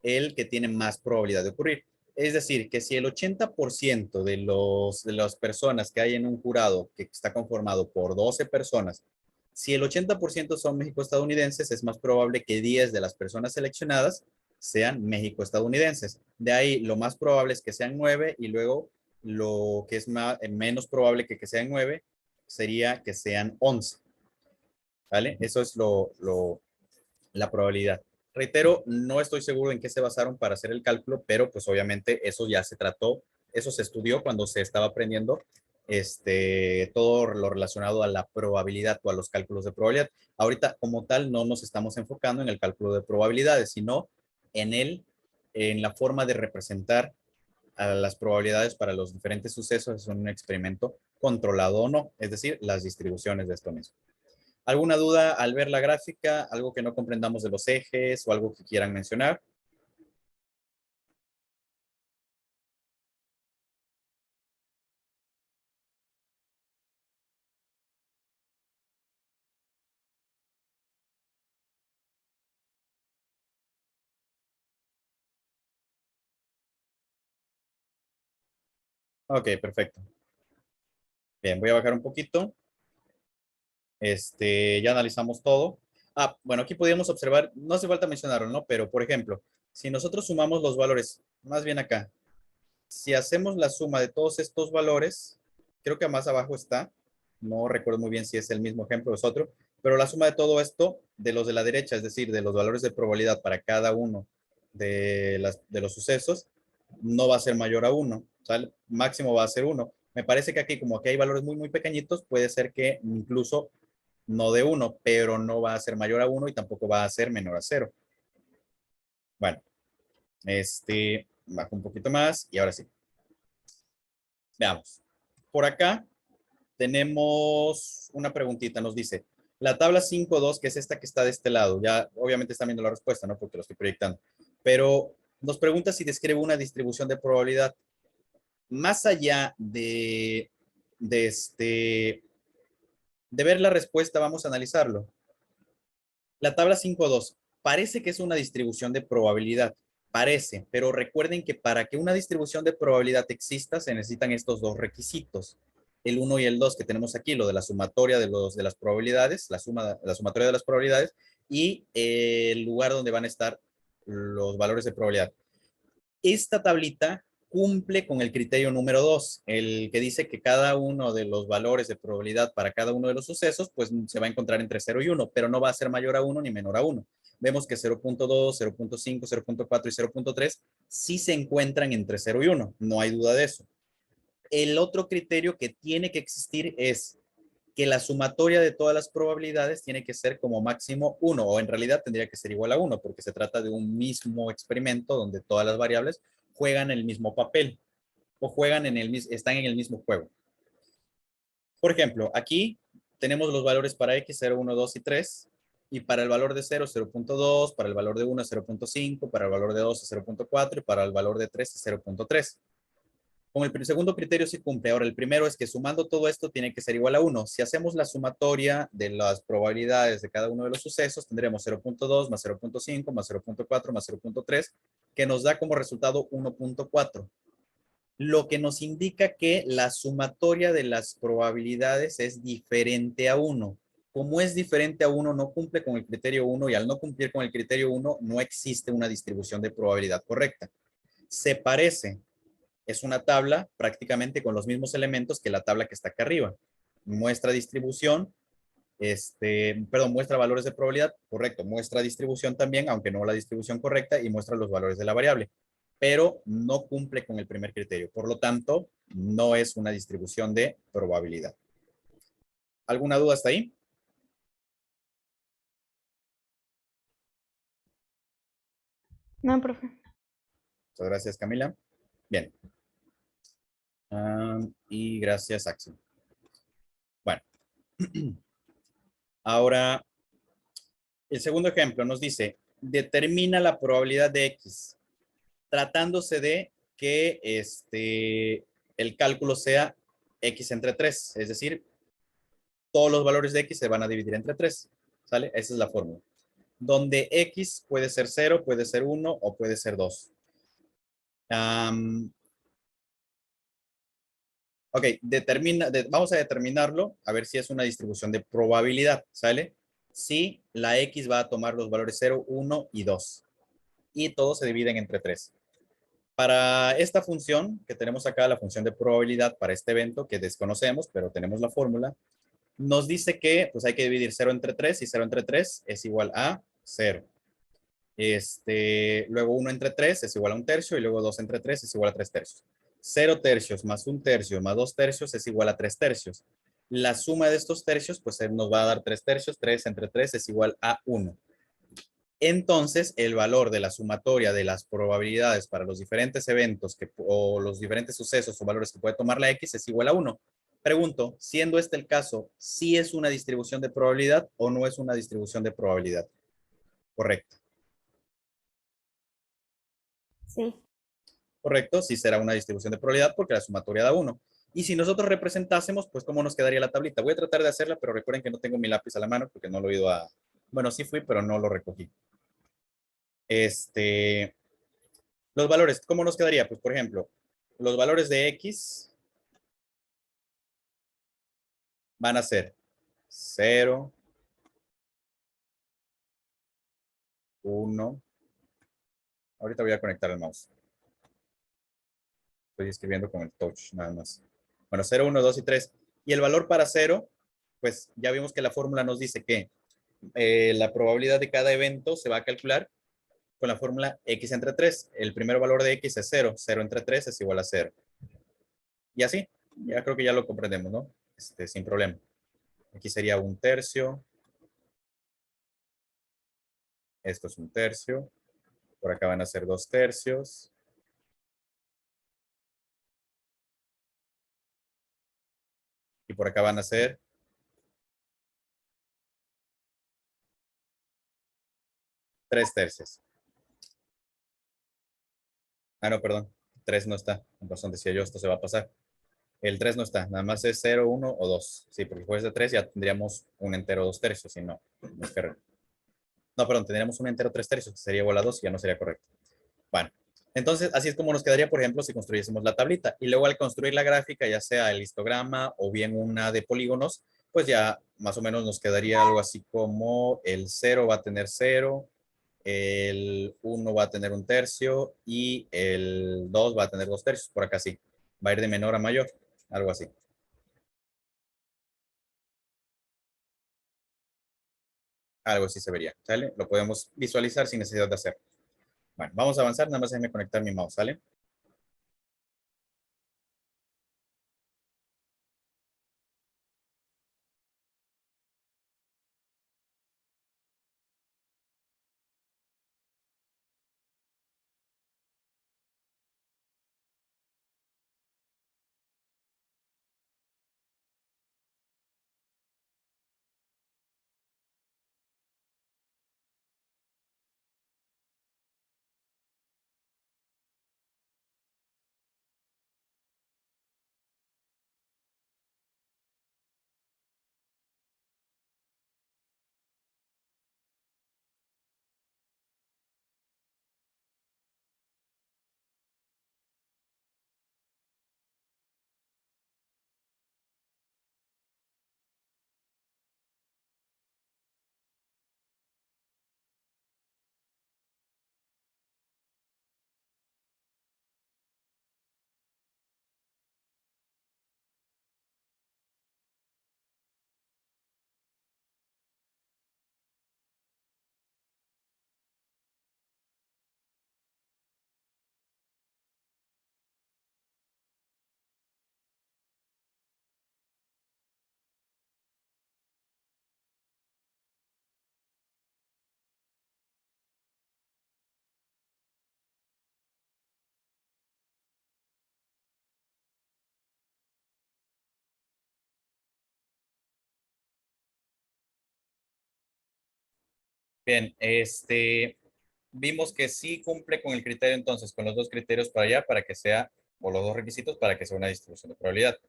el que tiene más probabilidad de ocurrir. Es decir, que si el 80% de las personas que hay en un jurado que está conformado por 12 personas, si el 80% son México-estadounidenses, es más probable que 10 de las personas seleccionadas sean México-estadounidenses. De ahí, lo más probable es que sean 9 y luego lo que es menos probable que sean 9 sería que sean 11. ¿Vale? Eso es la probabilidad. Reitero, no estoy seguro en qué se basaron para hacer el cálculo, pero pues obviamente eso ya se trató, eso se estudió cuando se estaba aprendiendo todo lo relacionado a la probabilidad o a los cálculos de probabilidad. Ahorita, como tal, no nos estamos enfocando en el cálculo de probabilidades, sino en en la forma de representar a las probabilidades para los diferentes sucesos en un experimento controlado o no, es decir, las distribuciones de esto mismo. ¿Alguna duda al ver la gráfica? ¿Algo que no comprendamos de los ejes o algo que quieran mencionar? Ok, perfecto. Bien, voy a bajar un poquito. Ya analizamos todo. Bueno, aquí podríamos observar, no hace falta mencionarlo, ¿no? Pero, por ejemplo, si nosotros sumamos los valores, más bien acá, si hacemos la suma de todos estos valores, creo que más abajo está, no recuerdo muy bien si es el mismo ejemplo o es otro, pero la suma de todo esto, de los de la derecha, es decir, de los valores de probabilidad para cada uno de los sucesos, no va a ser mayor a 1, ¿sale? Máximo va a ser 1. Me parece que aquí, como aquí hay valores muy, muy pequeñitos, puede ser que incluso no de 1, pero no va a ser mayor a 1 y tampoco va a ser menor a 0. Bueno, bajo un poquito más y ahora sí. Veamos. Por acá tenemos una preguntita. Nos dice, la tabla 5.2, que es esta que está de este lado, ya obviamente están viendo la respuesta, ¿no? Porque lo estoy proyectando. Pero nos pregunta si describe una distribución de probabilidad. Más allá de, este, de ver la respuesta, vamos a analizarlo. La tabla 5.2 parece que es una distribución de probabilidad. Parece, pero recuerden que para que una distribución de probabilidad exista se necesitan estos dos requisitos. El 1 y el 2 que tenemos aquí, lo de la sumatoria de las probabilidades, la sumatoria de las probabilidades y el lugar donde van a estar los valores de probabilidad. Esta tablita cumple con el criterio número 2, el que dice que cada uno de los valores de probabilidad para cada uno de los sucesos, pues se va a encontrar entre 0 y 1, pero no va a ser mayor a 1 ni menor a 1. Vemos que 0.2, 0.5, 0.4 y 0.3 sí se encuentran entre 0 y 1, no hay duda de eso. El otro criterio que tiene que existir es que la sumatoria de todas las probabilidades tiene que ser como máximo 1, o en realidad tendría que ser igual a 1, porque se trata de un mismo experimento donde todas las variables juegan el mismo papel o están en el mismo juego. Por ejemplo, aquí tenemos los valores para x, 0, 1, 2 y 3, y para el valor de 0, 0.2, para el valor de 1, 0.5, para el valor de 2, 0.4, y para el valor de 3, 0.3. Con el segundo criterio sí cumple. Ahora, el primero es que sumando todo esto tiene que ser igual a 1. Si hacemos la sumatoria de las probabilidades de cada uno de los sucesos, tendremos 0.2 más 0.5 más 0.4 más 0.3, que nos da como resultado 1.4. Lo que nos indica que la sumatoria de las probabilidades es diferente a 1. Como es diferente a 1, no cumple con el criterio 1 y al no cumplir con el criterio 1, no existe una distribución de probabilidad correcta. Se parece, es una tabla prácticamente con los mismos elementos que la tabla que está acá arriba. Muestra distribución, muestra valores de probabilidad, correcto, muestra distribución también, aunque no la distribución correcta, y muestra los valores de la variable, pero no cumple con el primer criterio. Por lo tanto, no es una distribución de probabilidad. ¿Alguna duda hasta ahí? No, profe. Muchas gracias, Camila. Bien. Y gracias, Axel. Bueno, ahora el segundo ejemplo nos dice, determina la probabilidad de X, tratándose de que el cálculo sea X entre 3, es decir, todos los valores de X se van a dividir entre 3, ¿sale? Esa es la fórmula. Donde X puede ser 0, puede ser 1 o puede ser 2. Ok, vamos a determinarlo, a ver si es una distribución de probabilidad, ¿sale? Si la X va a tomar los valores 0, 1 y 2. Y todos se dividen entre 3. Para esta función que tenemos acá, la función de probabilidad para este evento que desconocemos, pero tenemos la fórmula, nos dice que pues hay que dividir 0 entre 3 y 0 entre 3 es igual a 0. Luego 1 entre 3 es igual a 1/3 y luego 2 entre 3 es igual a 3/3. 0/3 más 1/3 más 2/3 es igual a 3/3. La suma de estos tercios pues nos va a dar 3/3. 3 entre 3 es igual a 1. Entonces, el valor de la sumatoria de las probabilidades para los diferentes eventos o los diferentes sucesos o valores que puede tomar la X es igual a 1. Pregunto, siendo este el caso, ¿sí es una distribución de probabilidad o no es una distribución de probabilidad? Correcto. Sí. Correcto, sí será una distribución de probabilidad porque la sumatoria da 1. Y si nosotros representásemos, pues ¿cómo nos quedaría la tablita? Voy a tratar de hacerla, pero recuerden que no tengo mi lápiz a la mano porque no lo he ido a... Bueno, sí fui, pero no lo recogí. Los valores, ¿cómo nos quedaría? Pues, por ejemplo, los valores de X van a ser 0, 1. Ahorita voy a conectar el mouse. Estoy escribiendo con el touch, nada más. Bueno, 0, 1, 2 y 3. Y el valor para 0, pues ya vimos que la fórmula nos dice que la probabilidad de cada evento se va a calcular con la fórmula X entre 3. El primer valor de X es 0. 0 entre 3 es igual a 0. Y así, ya creo que ya lo comprendemos, ¿no? Sin problema. Aquí sería 1/3. Esto es 1/3. Por acá van a ser 2/3. Y por acá van a ser 3/3. Ah, no, perdón. 3 no está. Con razón decía yo, esto se va a pasar. El 3 no está. Nada más es 0, 1 o 2. Sí, porque si fuese 3 ya tendríamos un entero 2/3. Si no, no es correcto. No, perdón, tendríamos un entero 3/3, que sería igual a 2 y ya no sería correcto. Bueno, entonces así es como nos quedaría, por ejemplo, si construyésemos la tablita. Y luego al construir la gráfica, ya sea el histograma o bien una de polígonos, pues ya más o menos nos quedaría algo así como el 0 va a tener 0, el 1 va a tener 1/3 y el 2 va a tener 2/3. Por acá sí. Va a ir de menor a mayor, algo así. Algo así se vería, ¿sale? Lo podemos visualizar sin necesidad de hacer. Bueno, vamos a avanzar, nada más déjenme conectar mi mouse, ¿sale? Bien, vimos que sí cumple con el criterio entonces, con los dos criterios para allá, para que sea, o los dos requisitos para que sea una distribución de probabilidad.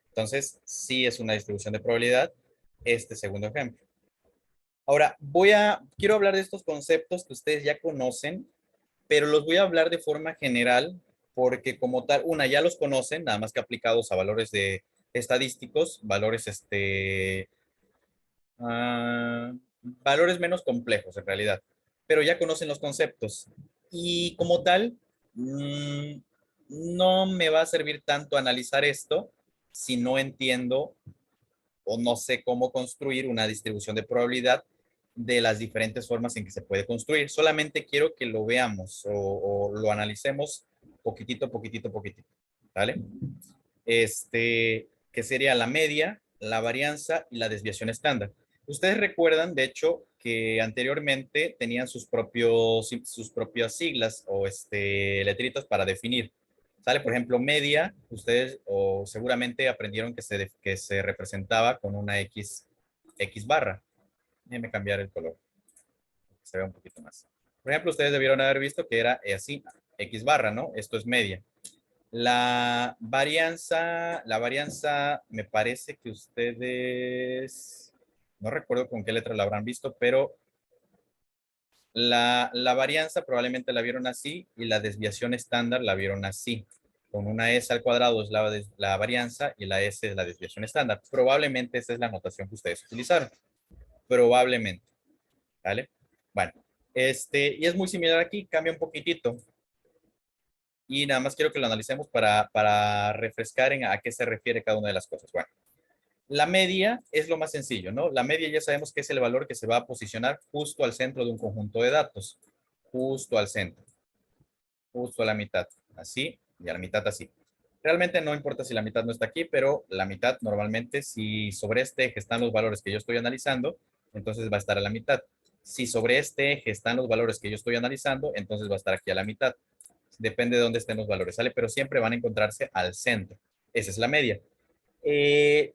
Entonces, sí es una distribución de probabilidad este segundo ejemplo. Ahora, quiero hablar de estos conceptos que ustedes ya conocen, pero los voy a hablar de forma general, porque como tal, ya los conocen, nada más que aplicados a valores de estadísticos, valores menos complejos en realidad, pero ya conocen los conceptos. Y como tal, no me va a servir tanto analizar esto si no entiendo o no sé cómo construir una distribución de probabilidad de las diferentes formas en que se puede construir. Solamente quiero que lo veamos o lo analicemos poquitito, poquitito, poquitito. ¿Vale? Que sería la media, la varianza y la desviación estándar. Ustedes recuerdan, de hecho, que anteriormente tenían sus propias siglas o letritos para definir. ¿Sale? Por ejemplo, media, ustedes o seguramente aprendieron que se representaba con una X barra. Déjenme cambiar el color, que se vea un poquito más. Por ejemplo, ustedes debieron haber visto que era así, X barra, ¿no? Esto es media. La varianza, me parece que ustedes, no recuerdo con qué letra la habrán visto, pero la varianza probablemente la vieron así y la desviación estándar la vieron así. Con una S al cuadrado es la varianza y la S es la desviación estándar. Probablemente esa es la notación que ustedes utilizaron. Probablemente. ¿Vale? Bueno, y es muy similar aquí, cambia un poquitito. Y nada más quiero que lo analicemos para refrescar en a qué se refiere cada una de las cosas. Bueno, la media es lo más sencillo, ¿no? La media ya sabemos que es el valor que se va a posicionar justo al centro de un conjunto de datos. Justo al centro. Justo a la mitad. Así y a la mitad así. Realmente no importa si la mitad no está aquí, pero la mitad normalmente, si sobre este eje están los valores que yo estoy analizando, entonces va a estar a la mitad. Si sobre este eje están los valores que yo estoy analizando, entonces va a estar aquí a la mitad. Depende de dónde estén los valores, ¿sale? Pero siempre van a encontrarse al centro. Esa es la media.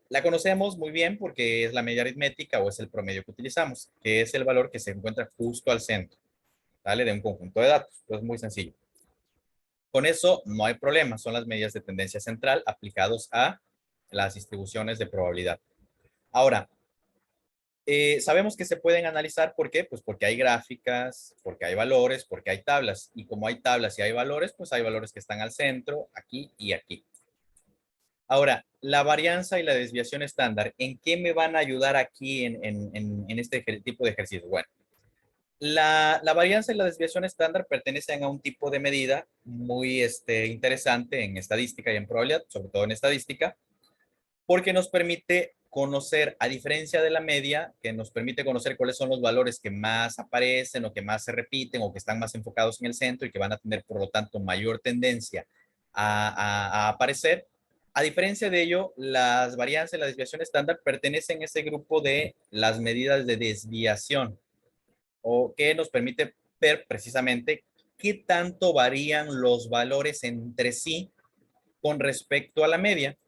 La conocemos muy bien porque es la media aritmética o es el promedio que utilizamos, que es el valor que se encuentra justo al centro, ¿vale? De un conjunto de datos. Entonces, muy sencillo. Con eso no hay problema. Son las medidas de tendencia central aplicados a las distribuciones de probabilidad. Ahora, sabemos que se pueden analizar, ¿por qué? Pues porque hay gráficas, porque hay valores, porque hay tablas. Y como hay tablas y hay valores, pues hay valores que están al centro, aquí y aquí. Ahora, la varianza y la desviación estándar, ¿en qué me van a ayudar aquí en este tipo de ejercicio? Bueno, la varianza y la desviación estándar pertenecen a un tipo de medida muy interesante en estadística y en probabilidad, sobre todo en estadística, porque nos permite conocer, a diferencia de la media, que nos permite conocer cuáles son los valores que más aparecen o que más se repiten o que están más enfocados en el centro y que van a tener, por lo tanto, mayor tendencia a aparecer. A diferencia de ello, las varianzas y la desviación estándar pertenecen a ese grupo de las medidas de desviación o que nos permite ver precisamente qué tanto varían los valores entre sí con respecto a la media.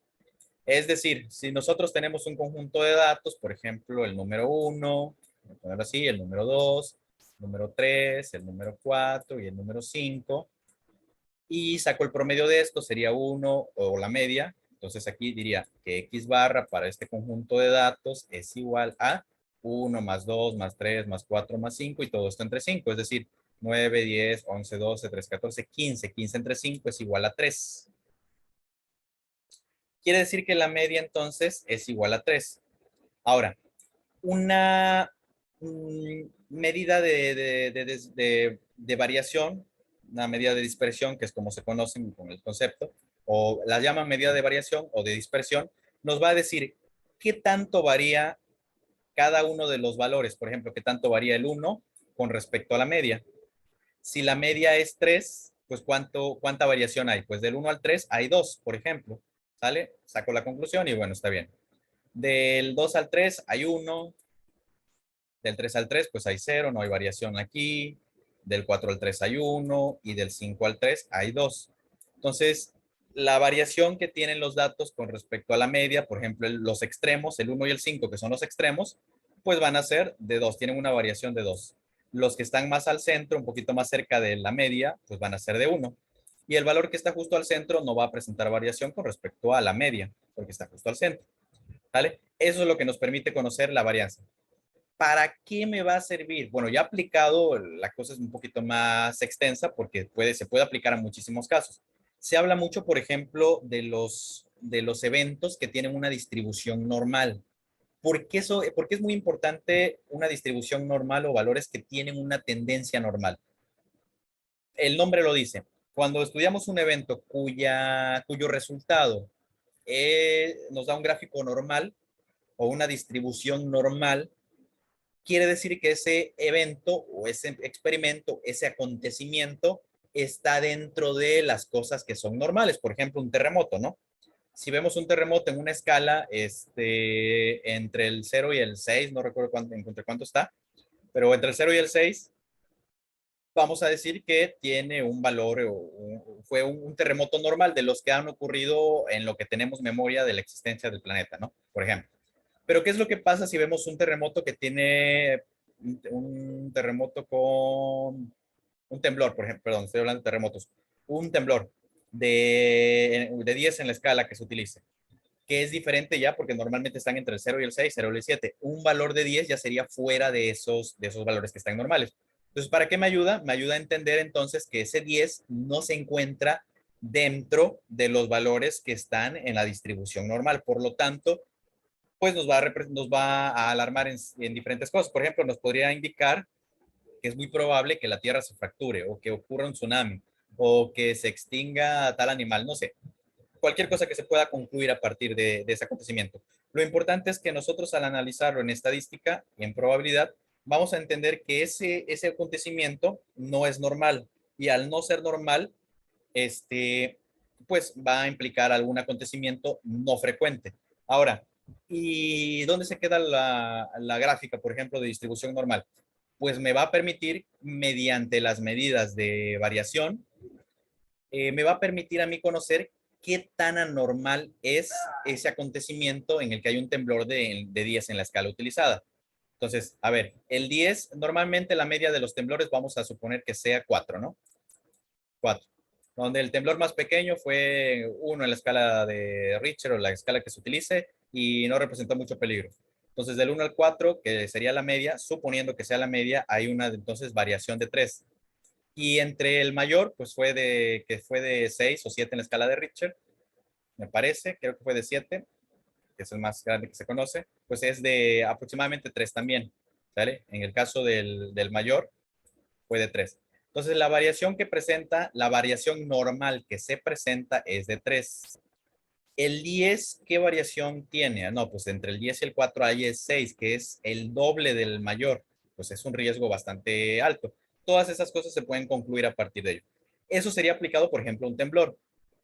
Es decir, si nosotros tenemos un conjunto de datos, por ejemplo, el número 1, voy a ponerlo así, el número 2, el número 3, el número 4 y el número 5, y saco el promedio de esto, sería 1 o la media. Entonces aquí diría que X barra para este conjunto de datos es igual a 1 más 2 más 3 más 4 más 5 y todo esto entre 5, es decir, 9, 10, 11, 12, 13, 14, 15. 15 entre 5 es igual a 3. Quiere decir que la media entonces es igual a 3. Ahora, una medida de variación, una medida de dispersión, que es como se conocen con el concepto, o la llaman medida de variación o de dispersión, nos va a decir qué tanto varía cada uno de los valores. Por ejemplo, qué tanto varía el 1 con respecto a la media. Si la media es 3, pues ¿cuánta variación hay? Pues del 1 al 3 hay 2, por ejemplo. ¿Sale? Saco la conclusión y bueno, está bien. Del 2 al 3 hay 1, del 3 al 3 pues hay 0, no hay variación aquí. Del 4 al 3 hay 1 y del 5 al 3 hay 2. Entonces, la variación que tienen los datos con respecto a la media, por ejemplo, los extremos, el 1 y el 5, que son los extremos, pues van a ser de 2, tienen una variación de 2. Los que están más al centro, un poquito más cerca de la media, pues van a ser de 1. Y el valor que está justo al centro no va a presentar variación con respecto a la media, porque está justo al centro. ¿Vale? Eso es lo que nos permite conocer la varianza. ¿Para qué me va a servir? Bueno, ya aplicado, la cosa es un poquito más extensa porque se puede aplicar a muchísimos casos. Se habla mucho, por ejemplo, de los eventos que tienen una distribución normal. ¿Por qué es muy importante una distribución normal o valores que tienen una tendencia normal? El nombre lo dice. Cuando estudiamos un evento cuyo resultado nos da un gráfico normal o una distribución normal, quiere decir que ese evento o ese experimento, ese acontecimiento está dentro de las cosas que son normales. Por ejemplo, un terremoto, ¿no? Si vemos un terremoto en una escala entre el 0 y el 6, no recuerdo entre cuánto está, pero entre el 0 y el 6, vamos a decir que tiene un valor, fue un terremoto normal de los que han ocurrido en lo que tenemos memoria de la existencia del planeta, ¿no? Por ejemplo. Pero ¿qué es lo que pasa si vemos un terremoto que tiene un terremoto con un temblor, por ejemplo, perdón, estoy hablando de terremotos, un temblor de 10 en la escala que se utilice, que es diferente ya porque normalmente están entre el 0 y el 6, 0 y el 7. Un valor de 10 ya sería fuera de esos valores que están normales. Entonces, ¿para qué me ayuda? Me ayuda a entender entonces que ese 10 no se encuentra dentro de los valores que están en la distribución normal. Por lo tanto, pues nos va a alarmar en diferentes cosas. Por ejemplo, nos podría indicar que es muy probable que la Tierra se fracture o que ocurra un tsunami o que se extinga tal animal, no sé, cualquier cosa que se pueda concluir a partir de ese acontecimiento. Lo importante es que nosotros al analizarlo en estadística y en probabilidad, vamos a entender que ese acontecimiento no es normal y al no ser normal, este, pues va a implicar algún acontecimiento no frecuente. Ahora, ¿y dónde se queda la gráfica, por ejemplo, de distribución normal? Pues me va a permitir, mediante las medidas de variación, me va a permitir a mí conocer qué tan anormal es ese acontecimiento en el que hay un temblor de 10 en la escala utilizada. Entonces, a ver, el 10, normalmente la media de los temblores vamos a suponer que sea 4, ¿no? 4. Donde el temblor más pequeño fue 1 en la escala de Richter o la escala que se utilice y no representó mucho peligro. Entonces, del 1 al 4, que sería la media, suponiendo que sea la media, hay una entonces variación de 3. Y entre el mayor, pues que fue de 6 o 7 en la escala de Richter, me parece, creo que fue de 7, que es el más grande que se conoce, pues es de aproximadamente 3 también, ¿sale? En el caso del mayor, fue de 3. Entonces, la variación que presenta, la variación normal que se presenta es de 3. El 10, ¿qué variación tiene? No, pues entre el 10 y el 4 hay es 6, que es el doble del mayor. Pues es un riesgo bastante alto. Todas esas cosas se pueden concluir a partir de ello. Eso sería aplicado, por ejemplo, a un temblor.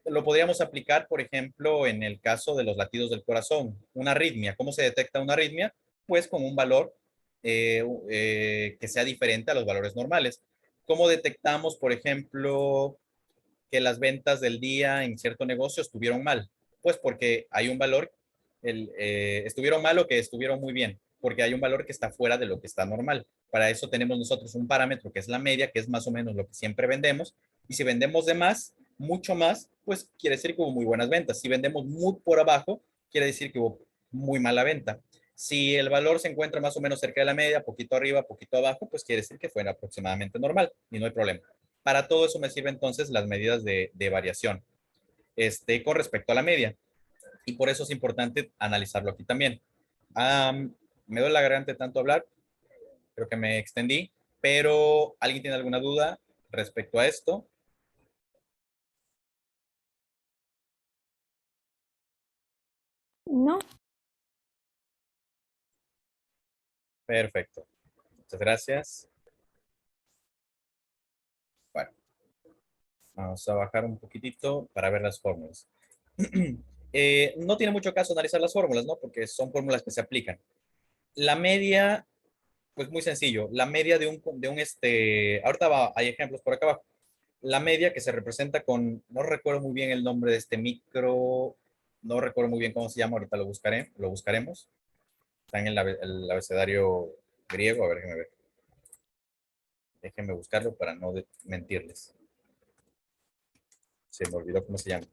Lo podríamos aplicar, por ejemplo, en el caso de los latidos del corazón, una arritmia. ¿Cómo se detecta una arritmia? Pues con un valor que sea diferente a los valores normales. ¿Cómo detectamos, por ejemplo, que las ventas del día en cierto negocio estuvieron mal? Pues porque hay un valor, estuvieron mal o que estuvieron muy bien, porque hay un valor que está fuera de lo que está normal. Para eso tenemos nosotros un parámetro que es la media, que es más o menos lo que siempre vendemos. Y si vendemos de más, mucho más, pues quiere decir que hubo muy buenas ventas. Si vendemos muy por abajo, quiere decir que hubo muy mala venta. Si el valor se encuentra más o menos cerca de la media, poquito arriba, poquito abajo, pues quiere decir que fue aproximadamente normal y no hay problema. Para todo eso me sirven entonces las medidas de variación con respecto a la media. Y por eso es importante analizarlo aquí también. Me doy la garganta de tanto hablar, creo que me extendí, pero ¿alguien tiene alguna duda respecto a esto? No, Perfecto. Muchas gracias. Bueno, vamos a bajar un poquitito para ver las fórmulas. No tiene mucho caso analizar las fórmulas, ¿no? Porque son fórmulas que se aplican. La media, pues muy sencillo. La media ahorita hay ejemplos por acá abajo. La media que se representa con, no recuerdo muy bien el nombre de este micro, no recuerdo muy bien cómo se llama, ahorita lo buscaremos. Está en el abecedario griego, a ver, déjenme buscarlo para no mentirles. Se me olvidó cómo se llama.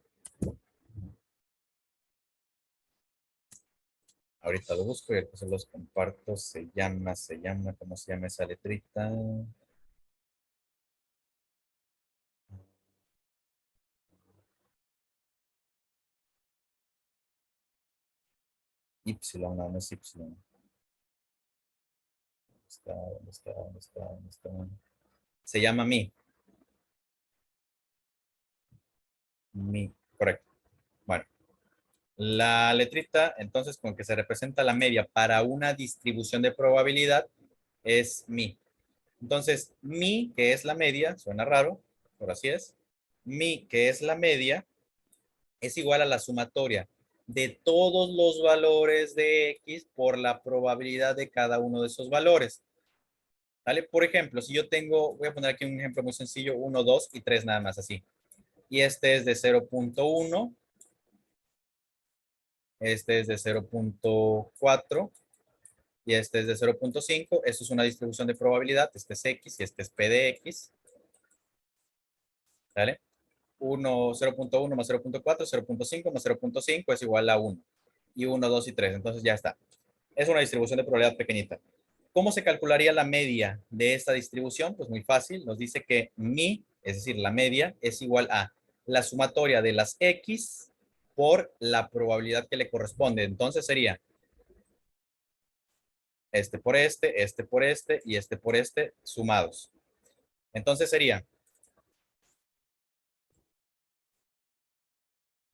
Ahorita lo busco y después se los comparto. ¿Cómo se llama esa letrita? Y, no, no es Y. ¿Dónde está? ¿Dónde está? ¿Dónde está? Se llama mi, correcto. Bueno, la letrita, entonces, con que se representa la media para una distribución de probabilidad, es mi. Entonces, mi, que es la media, suena raro, pero así es. Mi, que es la media, es igual a la sumatoria de todos los valores de X por la probabilidad de cada uno de esos valores. ¿Vale? Por ejemplo, si yo tengo, voy a poner aquí un ejemplo muy sencillo, 1, 2 y 3 nada más así. Y este es de 0.1, este es de 0.4 y este es de 0.5. Esto es una distribución de probabilidad. Este es X y este es P de X. ¿Vale? 0.1 más 0.4, 0.5 más 0.5 es igual a 1. Y 1, 2 y 3. Entonces ya está. Es una distribución de probabilidad pequeñita. ¿Cómo se calcularía la media de esta distribución? Pues muy fácil. Nos dice que mi, es decir, la media, es igual a la sumatoria de las X por la probabilidad que le corresponde. Entonces sería este por este por este y este por este sumados. Entonces sería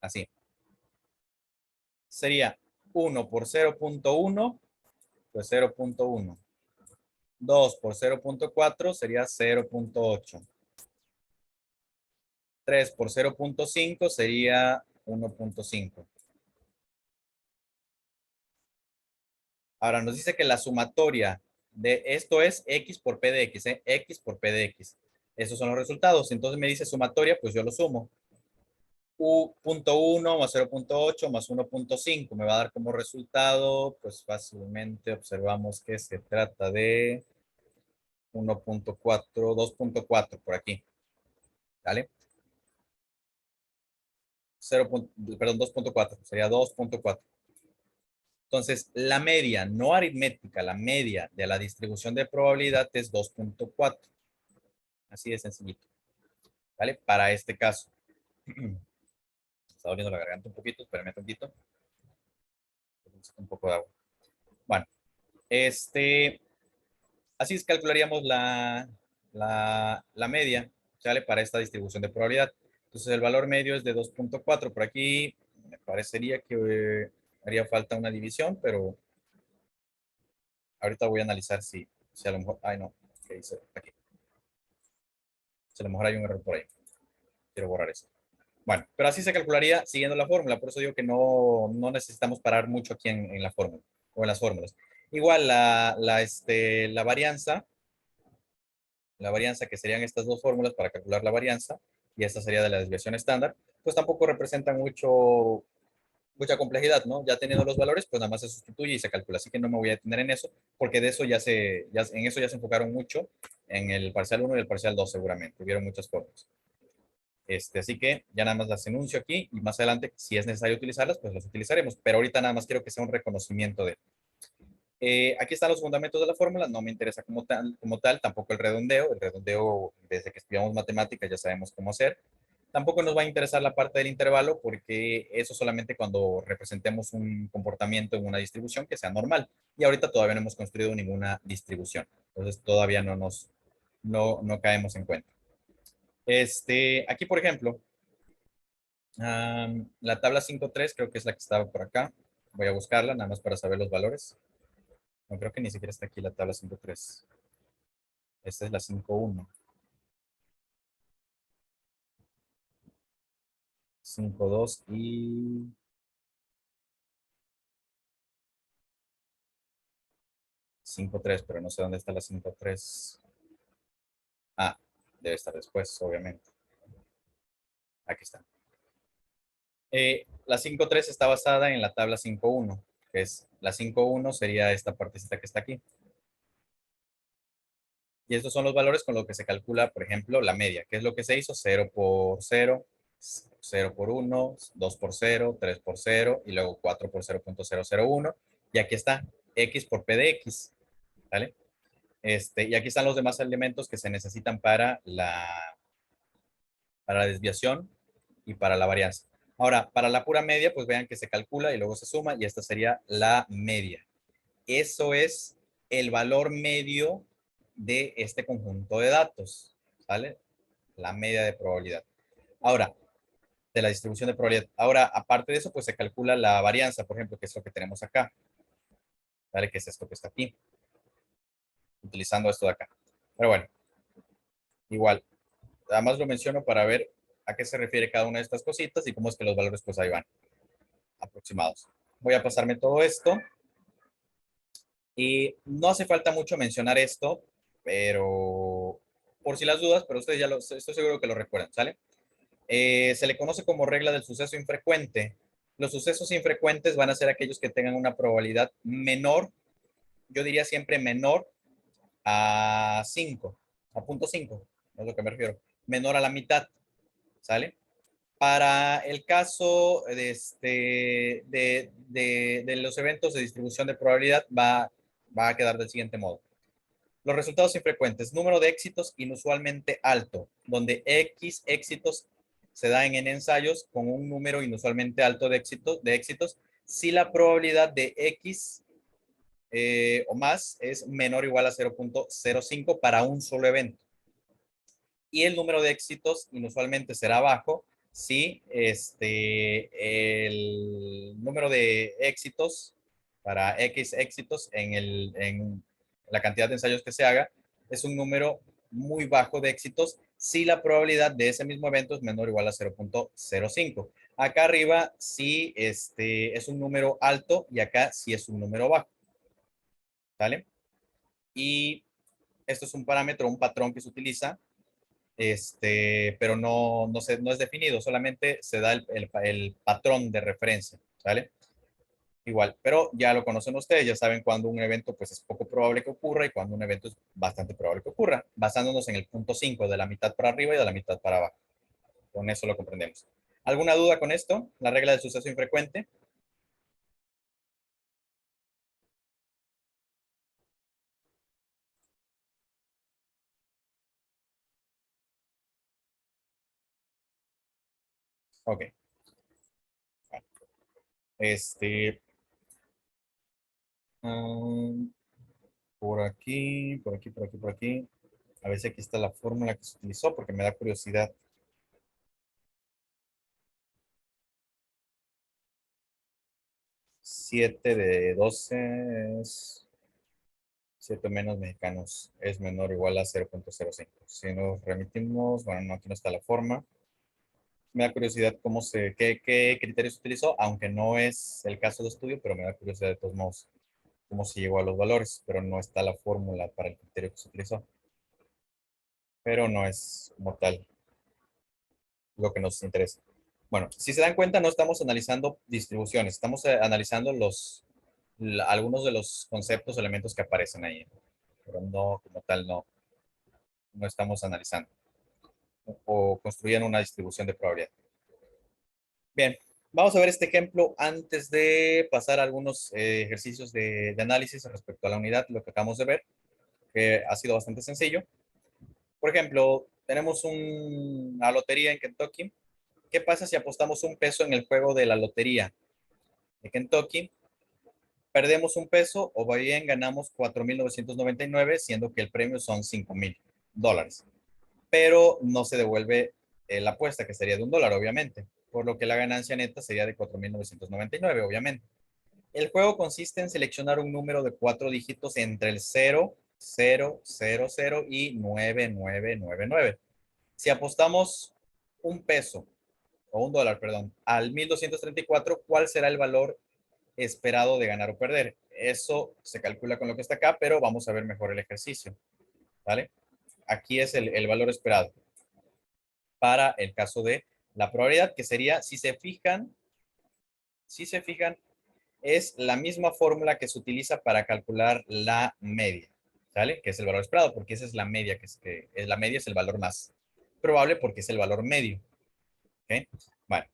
así. Sería 1 por 0.1, pues 0.1. 2 por 0.4 sería 0.8. 3 por 0.5 sería 1.5. Ahora nos dice que la sumatoria de esto es X por P de X, ¿eh? X por P de X. Esos son los resultados. Entonces me dice sumatoria, pues yo lo sumo. U.1 más 0.8 más 1.5 me va a dar como resultado, pues fácilmente observamos que se trata de 1.4, 2.4 por aquí. ¿Vale? 0. Perdón, 2.4, sería 2.4. Entonces, la media no aritmética, la media de la distribución de probabilidad es 2.4. Así de sencillito. ¿Vale? Para este caso. Me está doliendo la garganta un poquito, espérame un poquito. Un poco de agua. Bueno, así es calcularíamos la media, ¿sale? Para esta distribución de probabilidad. Entonces, el valor medio es de 2.4. Por aquí me parecería que haría falta una división, pero ahorita voy a analizar si a lo mejor, ay no, ¿qué dice aquí? Si a lo mejor hay un error por ahí. Quiero borrar eso. Bueno, pero así se calcularía siguiendo la fórmula. Por eso digo que no necesitamos parar mucho aquí en la fórmula o en las fórmulas. Igual la varianza que serían estas dos fórmulas para calcular la varianza, y esta sería de la desviación estándar, pues tampoco representan mucha complejidad, ¿no? Ya teniendo los valores, pues nada más se sustituye y se calcula. Así que no me voy a detener en eso, porque de eso en eso ya se enfocaron mucho en el parcial 1 y el parcial 2 seguramente. Hubieron muchas formas. Así que ya nada más las enuncio aquí y más adelante, si es necesario utilizarlas, pues las utilizaremos. Pero ahorita nada más quiero que sea un reconocimiento de. Aquí están los fundamentos de la fórmula, no me interesa como tal, tampoco el redondeo desde que estudiamos matemáticas ya sabemos cómo hacer. Tampoco nos va a interesar la parte del intervalo porque eso solamente cuando representemos un comportamiento en una distribución que sea normal. Y ahorita todavía no hemos construido ninguna distribución, entonces todavía no caemos en cuenta. Aquí, por ejemplo, la tabla 5.3 creo que es la que estaba por acá. Voy a buscarla nada más para saber los valores. No creo que ni siquiera está aquí la tabla 5.3. Esta es la 5.1. 5.2 y 5.3, pero no sé dónde está la 5.3. Ah, debe estar después, obviamente. Aquí está. La 5.3 está basada en la tabla 5.1, que es la 5.1 sería esta partecita que está aquí. Y estos son los valores con los que se calcula, por ejemplo, la media. ¿Qué es lo que se hizo? 0 por 0, 0 por 1, 2 por 0, 3 por 0 y luego 4 por 0.001. Y aquí está X por P de X. ¿Vale? Y aquí están los demás elementos que se necesitan para la desviación y para la varianza. Ahora, para la pura media, pues vean que se calcula y luego se suma y esta sería la media. Eso es el valor medio de este conjunto de datos, ¿vale? La media de probabilidad. Ahora, de la distribución de probabilidad. Ahora, aparte de eso, pues se calcula la varianza, por ejemplo, que es lo que tenemos acá, ¿vale? Que es esto que está aquí. utilizando esto de acá. Pero bueno, igual, además lo menciono para ver a qué se refiere cada una de estas cositas y cómo es que los valores pues ahí van, aproximados. Voy a pasarme todo esto y no hace falta mucho mencionar esto, pero por si las dudas, pero ustedes ya estoy seguro que lo recuerdan, ¿sale? Se le conoce como regla del suceso infrecuente. Los sucesos infrecuentes van a ser aquellos que tengan una probabilidad menor, yo diría siempre menor a 5, a punto 5, es lo que me refiero, menor a la mitad, ¿sale? Para el caso de los eventos de distribución de probabilidad va a quedar del siguiente modo. Los resultados infrecuentes, número de éxitos inusualmente alto, donde X éxitos se da en N ensayos con un número inusualmente alto de éxitos si la probabilidad de X o más es menor o igual a 0.05 para un solo evento. Y el número de éxitos inusualmente será bajo si el número de éxitos para X éxitos en la cantidad de ensayos que se haga es un número muy bajo de éxitos si la probabilidad de ese mismo evento es menor o igual a 0.05. Acá arriba sí es un número alto y acá sí es un número bajo. ¿Vale? Y esto es un parámetro, un patrón que se utiliza, pero no es definido, solamente se da el patrón de referencia, ¿vale? Igual, pero ya lo conocen ustedes, ya saben cuando un evento pues es poco probable que ocurra y cuando un evento es bastante probable que ocurra, basándonos en el punto 5 de la mitad para arriba y de la mitad para abajo. Con eso lo comprendemos. ¿Alguna duda con esto? La regla del suceso infrecuente. Ok. Este, um, por aquí, por aquí, por aquí, por aquí. A ver si aquí está la fórmula que se utilizó porque me da curiosidad. 7 de 12 es 7 menos mexicanos. Es menor o igual a 0.05. Si nos remitimos, bueno, no, aquí no está la forma. Me da curiosidad qué criterios utilizó, aunque no es el caso de estudio, pero me da curiosidad de todos modos cómo se llegó a los valores, pero no está la fórmula para el criterio que se utilizó. Pero no es como tal lo que nos interesa. Bueno, si se dan cuenta, no estamos analizando distribuciones, estamos analizando algunos de los conceptos o elementos que aparecen ahí, pero no, como tal, no estamos analizando o construyendo una distribución de probabilidad. Bien, vamos a ver este ejemplo antes de pasar a algunos ejercicios de análisis respecto a la unidad, lo que acabamos de ver, que ha sido bastante sencillo. Por ejemplo, tenemos una lotería en Kentucky. ¿Qué pasa si apostamos $1 en el juego de la lotería de Kentucky? Perdemos $1 o bien ganamos 4,999, siendo que el premio son $5,000. Pero no se devuelve la apuesta, que sería de $1, obviamente. Por lo que la ganancia neta sería de 4,999, obviamente. El juego consiste en seleccionar un número de 4 dígitos entre el 0, 0, 0, 0 y 9999. Si apostamos $1 o $1, perdón, al 1234, ¿cuál será el valor esperado de ganar o perder? Eso se calcula con lo que está acá, pero vamos a ver mejor el ejercicio, ¿vale? Aquí es el valor esperado para el caso de la probabilidad, que sería, si se fijan, es la misma fórmula que se utiliza para calcular la media, ¿vale? Que es el valor esperado, porque esa es la media, la media es el valor más probable porque es el valor medio, ¿ok? Bueno,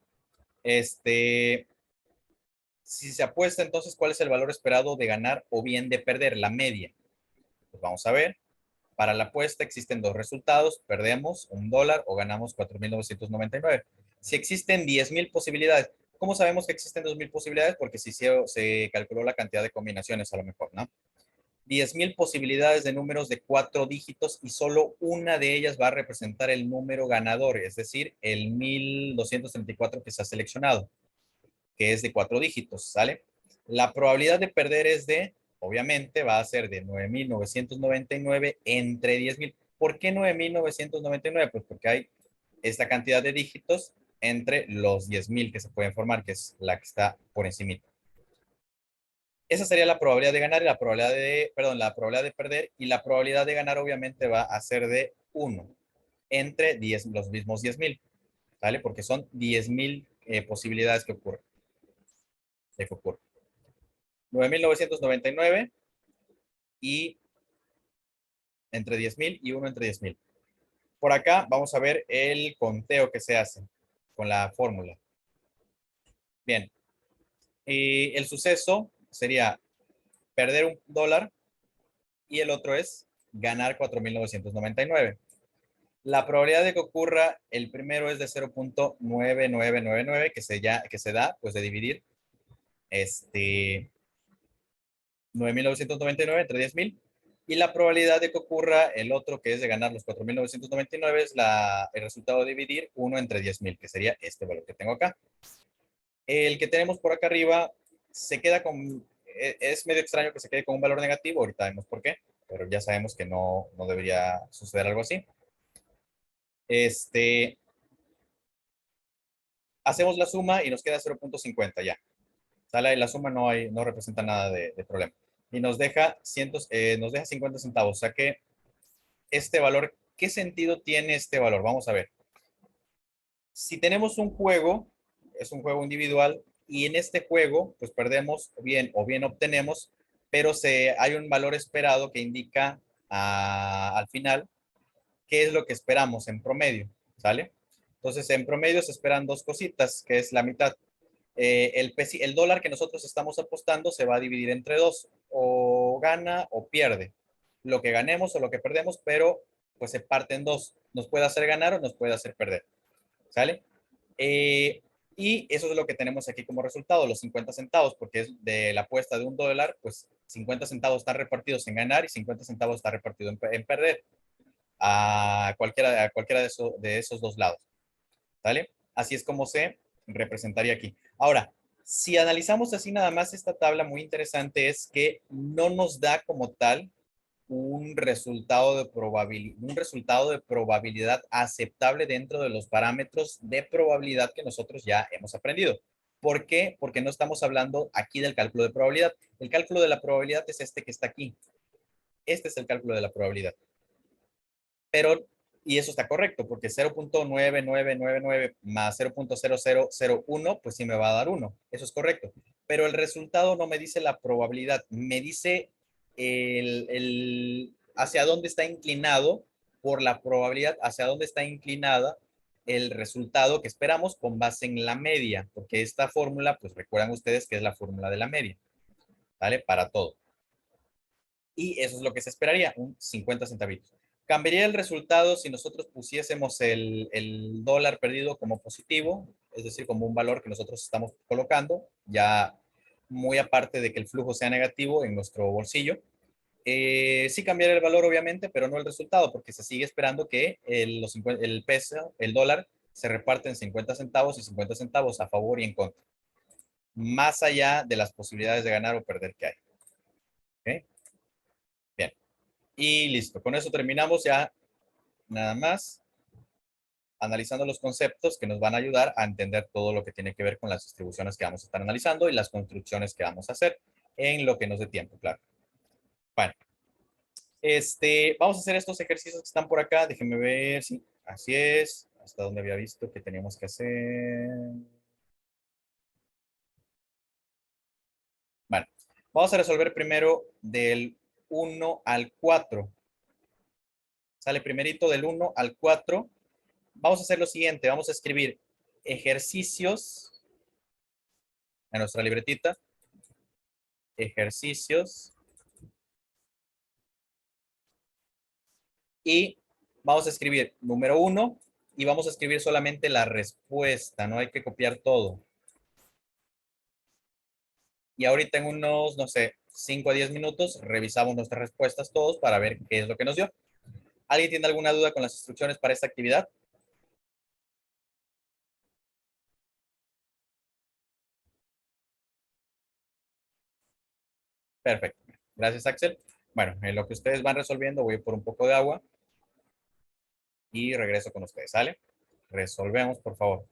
si se apuesta, entonces, ¿cuál es el valor esperado de ganar o bien de perder? La media. Pues vamos a ver. Para la apuesta existen dos resultados. Perdemos $1 o ganamos 4,999. Si existen 10,000 posibilidades. ¿Cómo sabemos que existen 2,000 posibilidades? Porque si se calculó la cantidad de combinaciones a lo mejor, ¿no? 10,000 posibilidades de números de 4 dígitos y solo una de ellas va a representar el número ganador, es decir, el 1234 que se ha seleccionado, que es de 4 dígitos, ¿sale? La probabilidad de perder es de obviamente va a ser de 9.999 entre 10.000. ¿Por qué 9.999? Pues porque hay esta cantidad de dígitos entre los 10.000 que se pueden formar, que es la que está por encima. Esa sería la probabilidad de ganar y la probabilidad de, perdón, la probabilidad de perder, y la probabilidad de ganar obviamente va a ser de 1 entre 10, los mismos 10.000, ¿vale? Porque son 10.000 posibilidades que ocurren. De que ocurre. 9.999 y entre 10.000 y 1 entre 10.000. Por acá vamos a ver el conteo que se hace con la fórmula. Bien, y el suceso sería perder $1 y el otro es ganar 4.999. La probabilidad de que ocurra, el primero es de 0.9999, que se da, pues, de dividir 9.999 entre 10.000. Y la probabilidad de que ocurra el otro, que es de ganar los 4.999, es el resultado de dividir 1 entre 10.000, que sería este valor que tengo acá. El que tenemos por acá arriba se queda con, es medio extraño que se quede con un valor negativo, ahorita vemos por qué, pero ya sabemos que no debería suceder algo así. Hacemos la suma y nos queda 0.50 ya. ¿Sale? La suma no representa nada de problema. Y nos deja 50 centavos. O sea que este valor, ¿qué sentido tiene este valor? Vamos a ver. Si tenemos un juego, es un juego individual, y en este juego, pues perdemos o bien obtenemos, pero hay un valor esperado que indica al final qué es lo que esperamos en promedio, ¿sale? Entonces, en promedio se esperan dos cositas, que es la mitad. El dólar que nosotros estamos apostando se va a dividir entre dos, o gana o pierde. Lo que ganemos o lo que perdemos, pero pues se parte en dos. Nos puede hacer ganar o nos puede hacer perder. ¿Sale? Eh, y eso es lo que tenemos aquí como resultado, los 50 centavos, porque es de la apuesta de $1, pues 50 centavos están repartidos en ganar y 50 centavos está repartido en perder a cualquiera de esos dos lados. ¿Sale? Así es como se representaría aquí. Ahora, si analizamos así nada más esta tabla, muy interesante es que no nos da como tal un resultado de probabilidad aceptable dentro de los parámetros de probabilidad que nosotros ya hemos aprendido. ¿Por qué? Porque no estamos hablando aquí del cálculo de probabilidad. El cálculo de la probabilidad es este que está aquí. Este es el cálculo de la probabilidad. Pero, y eso está correcto, porque 0.9999 más 0.0001, pues sí me va a dar 1. Eso es correcto. Pero el resultado no me dice la probabilidad, me dice hacia dónde está inclinado por la probabilidad, hacia dónde está inclinada el resultado que esperamos con base en la media, porque esta fórmula, pues recuerdan ustedes que es la fórmula de la media, ¿vale? Para todo. Y eso es lo que se esperaría, un 50 centavitos. Cambiaría el resultado si nosotros pusiésemos el dólar perdido como positivo, es decir, como un valor que nosotros estamos colocando, ya muy aparte de que el flujo sea negativo en nuestro bolsillo. Sí cambiaría el valor, obviamente, pero no el resultado, porque se sigue esperando que el peso, el dólar, se reparte en 50 centavos y 50 centavos a favor y en contra, más allá de las posibilidades de ganar o perder que hay. ¿Okay? Bien. Y listo, con eso terminamos ya nada más analizando los conceptos que nos van a ayudar a entender todo lo que tiene que ver con las distribuciones que vamos a estar analizando y las construcciones que vamos a hacer en lo que nos dé tiempo, claro. Bueno, vamos a hacer estos ejercicios que están por acá. Déjenme ver, sí, así es. Hasta donde había visto que teníamos que hacer. Bueno, vamos a resolver primero del 1 al 4. Sale primerito del 1 al 4. Vamos a hacer lo siguiente, vamos a escribir ejercicios en nuestra libretita, ejercicios, y vamos a escribir número 1 y vamos a escribir solamente la respuesta, no hay que copiar todo. Y ahorita en unos, no sé, 5 a 10 minutos revisamos nuestras respuestas todos para ver qué es lo que nos dio. ¿Alguien tiene alguna duda con las instrucciones para esta actividad? Perfecto. Gracias, Axel. Bueno, en lo que ustedes van resolviendo, voy por un poco de agua y regreso con ustedes, ¿sale? Resolvemos, por favor.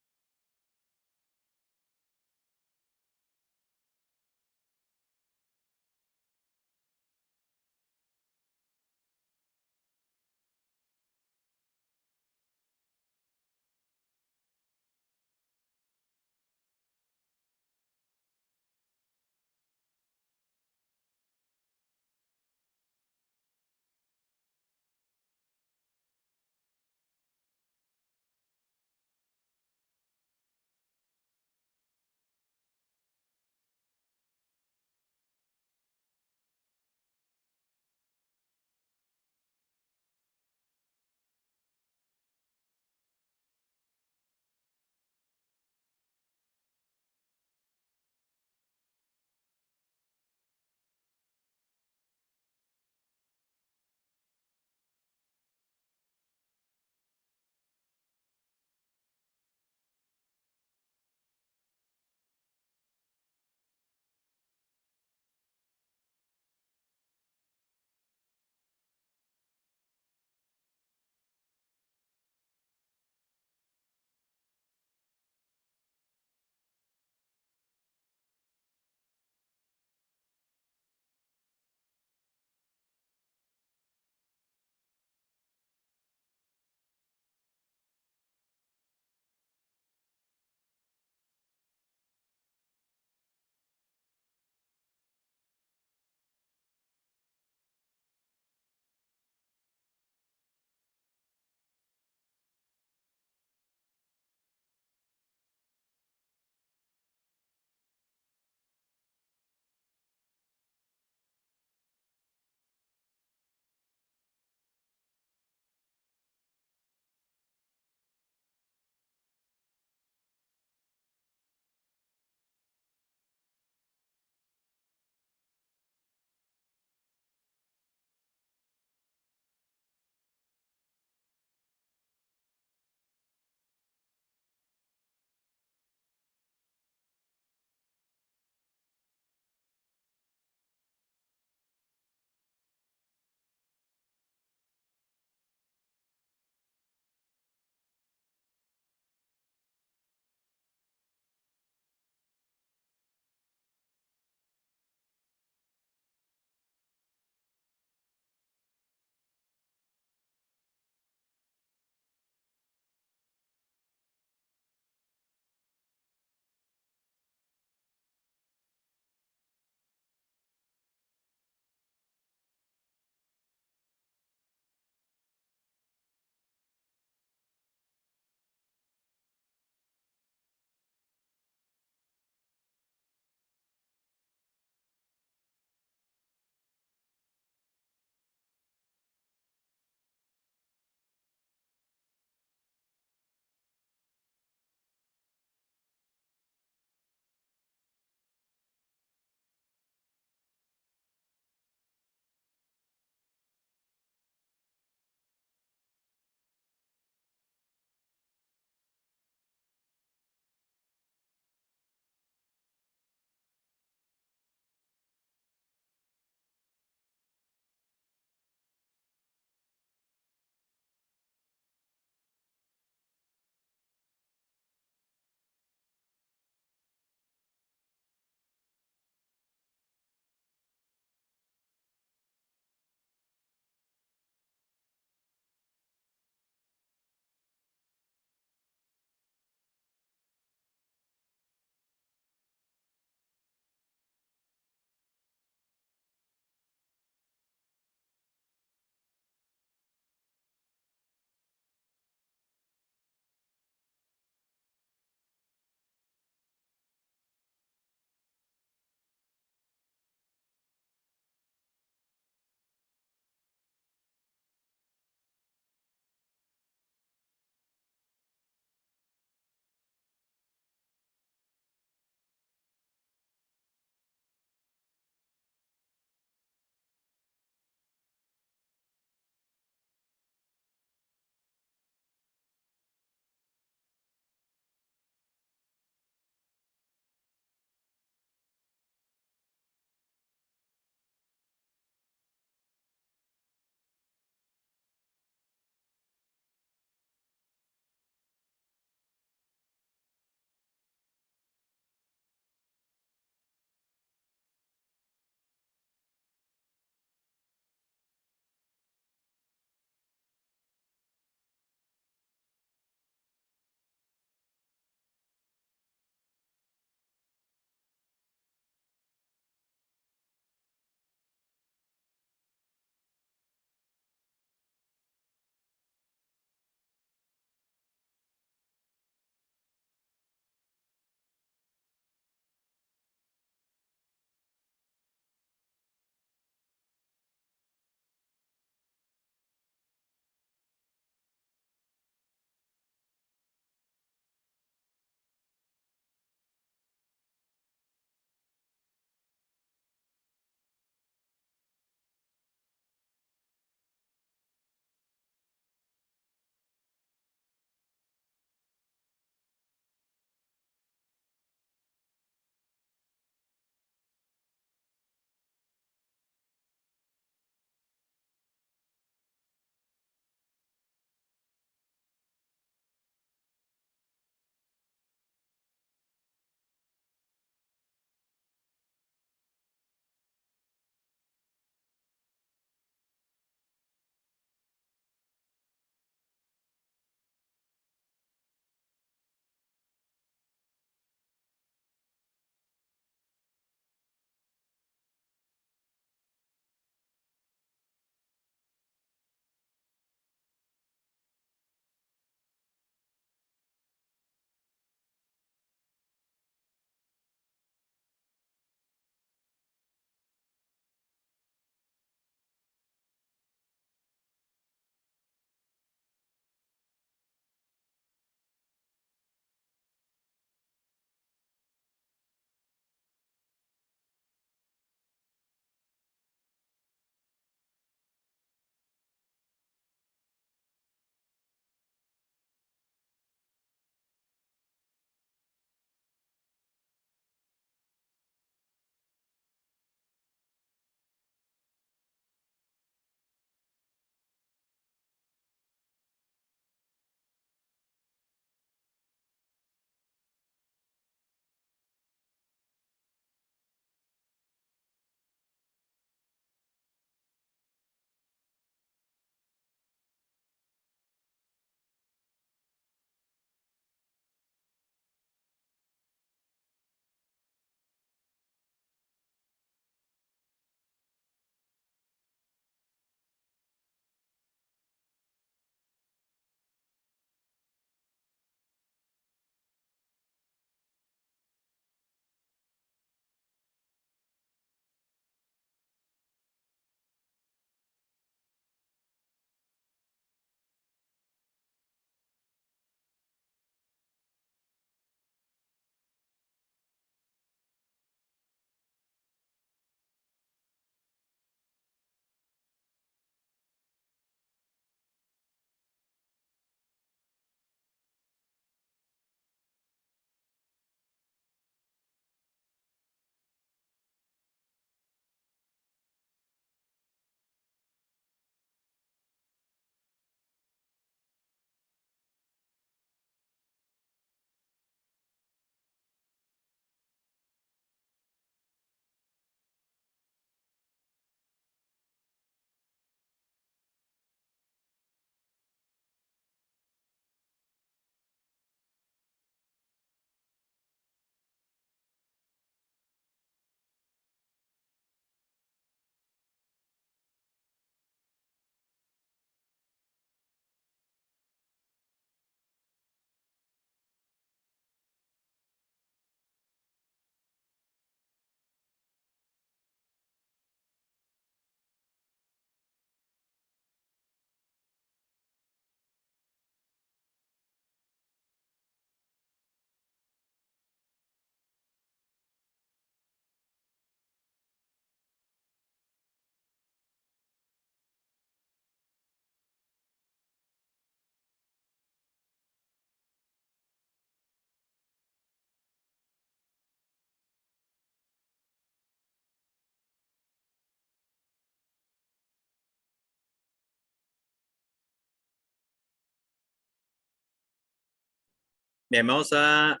Bien, vamos a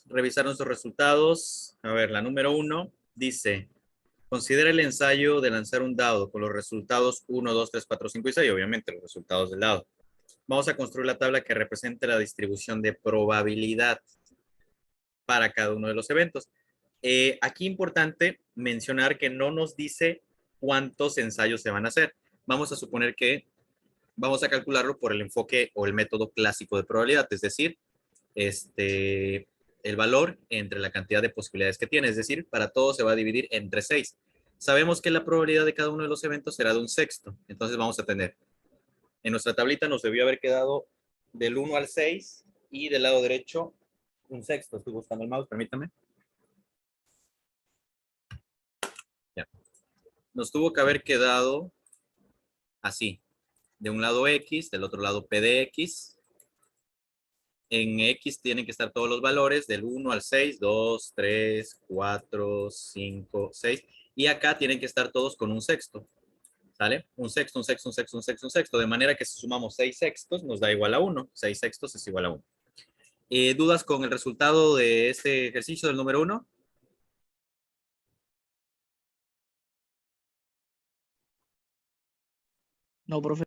revisar nuestros resultados. A ver, la número 1 dice, considera el ensayo de lanzar un dado con los resultados 1, 2, 3, 4, 5 y 6, obviamente los resultados del dado. Vamos a construir la tabla que represente la distribución de probabilidad para cada uno de los eventos. Aquí importante mencionar que no nos dice cuántos ensayos se van a hacer. Vamos a suponer que vamos a calcularlo por el enfoque o el método clásico de probabilidad, es decir, el valor entre la cantidad de posibilidades que tiene, es decir, para todo se va a dividir entre 6. Sabemos que la probabilidad de cada uno de los eventos será de un sexto, entonces vamos a tener, en nuestra tablita nos debió haber quedado del 1 al 6 y del lado derecho un sexto. Estoy buscando el mouse, permítame. Ya. Nos tuvo que haber quedado así, de un lado X, del otro lado P de X. En X tienen que estar todos los valores del 1 al 6, 2, 3, 4, 5, 6. Y acá tienen que estar todos con un sexto. ¿Sale? Un sexto, un sexto, un sexto, un sexto, un sexto. De manera que si sumamos 6 sextos nos da igual a 1. 6 sextos es igual a 1. ¿Dudas con el resultado de este ejercicio del número 1? No, profe.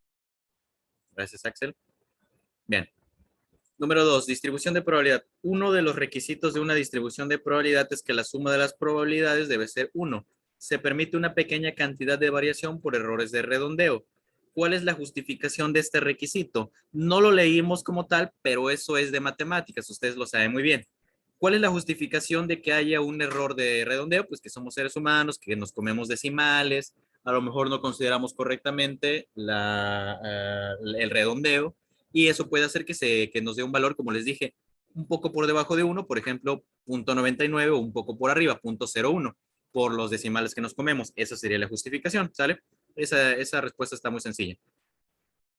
Gracias, Axel. Bien. Número 2, distribución de probabilidad. Uno de los requisitos de una distribución de probabilidad es que la suma de las probabilidades debe ser 1. Se permite una pequeña cantidad de variación por errores de redondeo. ¿Cuál es la justificación de este requisito? No lo leímos como tal, pero eso es de matemáticas, ustedes lo saben muy bien. ¿Cuál es la justificación de que haya un error de redondeo? Pues que somos seres humanos, que nos comemos decimales, a lo mejor no consideramos correctamente el redondeo, y eso puede hacer que nos dé un valor, como les dije, un poco por debajo de 1, por ejemplo, 0.99 o un poco por arriba, 0.01, por los decimales que nos comemos. Esa sería la justificación, ¿sale? Esa respuesta está muy sencilla.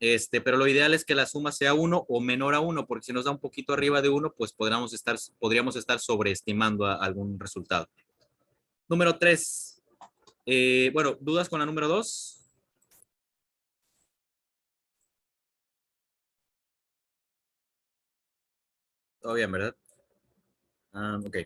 Pero lo ideal es que la suma sea 1 o menor a 1, porque si nos da un poquito arriba de 1, pues podríamos estar sobreestimando algún resultado. Número 3. Bueno, ¿dudas con la número 2? Todo bien, ¿verdad? Ok.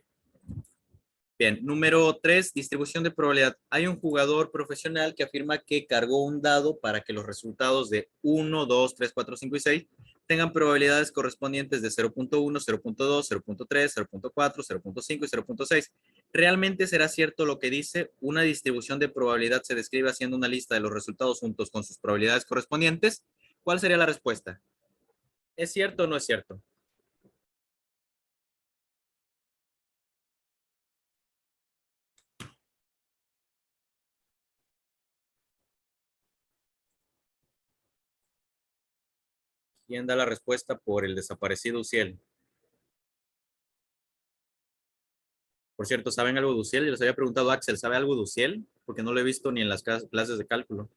Bien, número 3, distribución de probabilidad. Hay un jugador profesional que afirma que cargó un dado para que los resultados de 1, 2, 3, 4, 5 y 6 tengan probabilidades correspondientes de 0.1, 0.2, 0.3, 0.4, 0.5 y 0.6. ¿Realmente será cierto lo que dice? Una distribución de probabilidad se describe haciendo una lista de los resultados juntos con sus probabilidades correspondientes. ¿Cuál sería la respuesta? ¿Es cierto o no es cierto? ¿Quién da la respuesta por el desaparecido Uciel? Por cierto, ¿saben algo de Uciel? Yo les había preguntado a Axel, ¿sabe algo de Uciel? Porque no lo he visto ni en las clases de cálculo.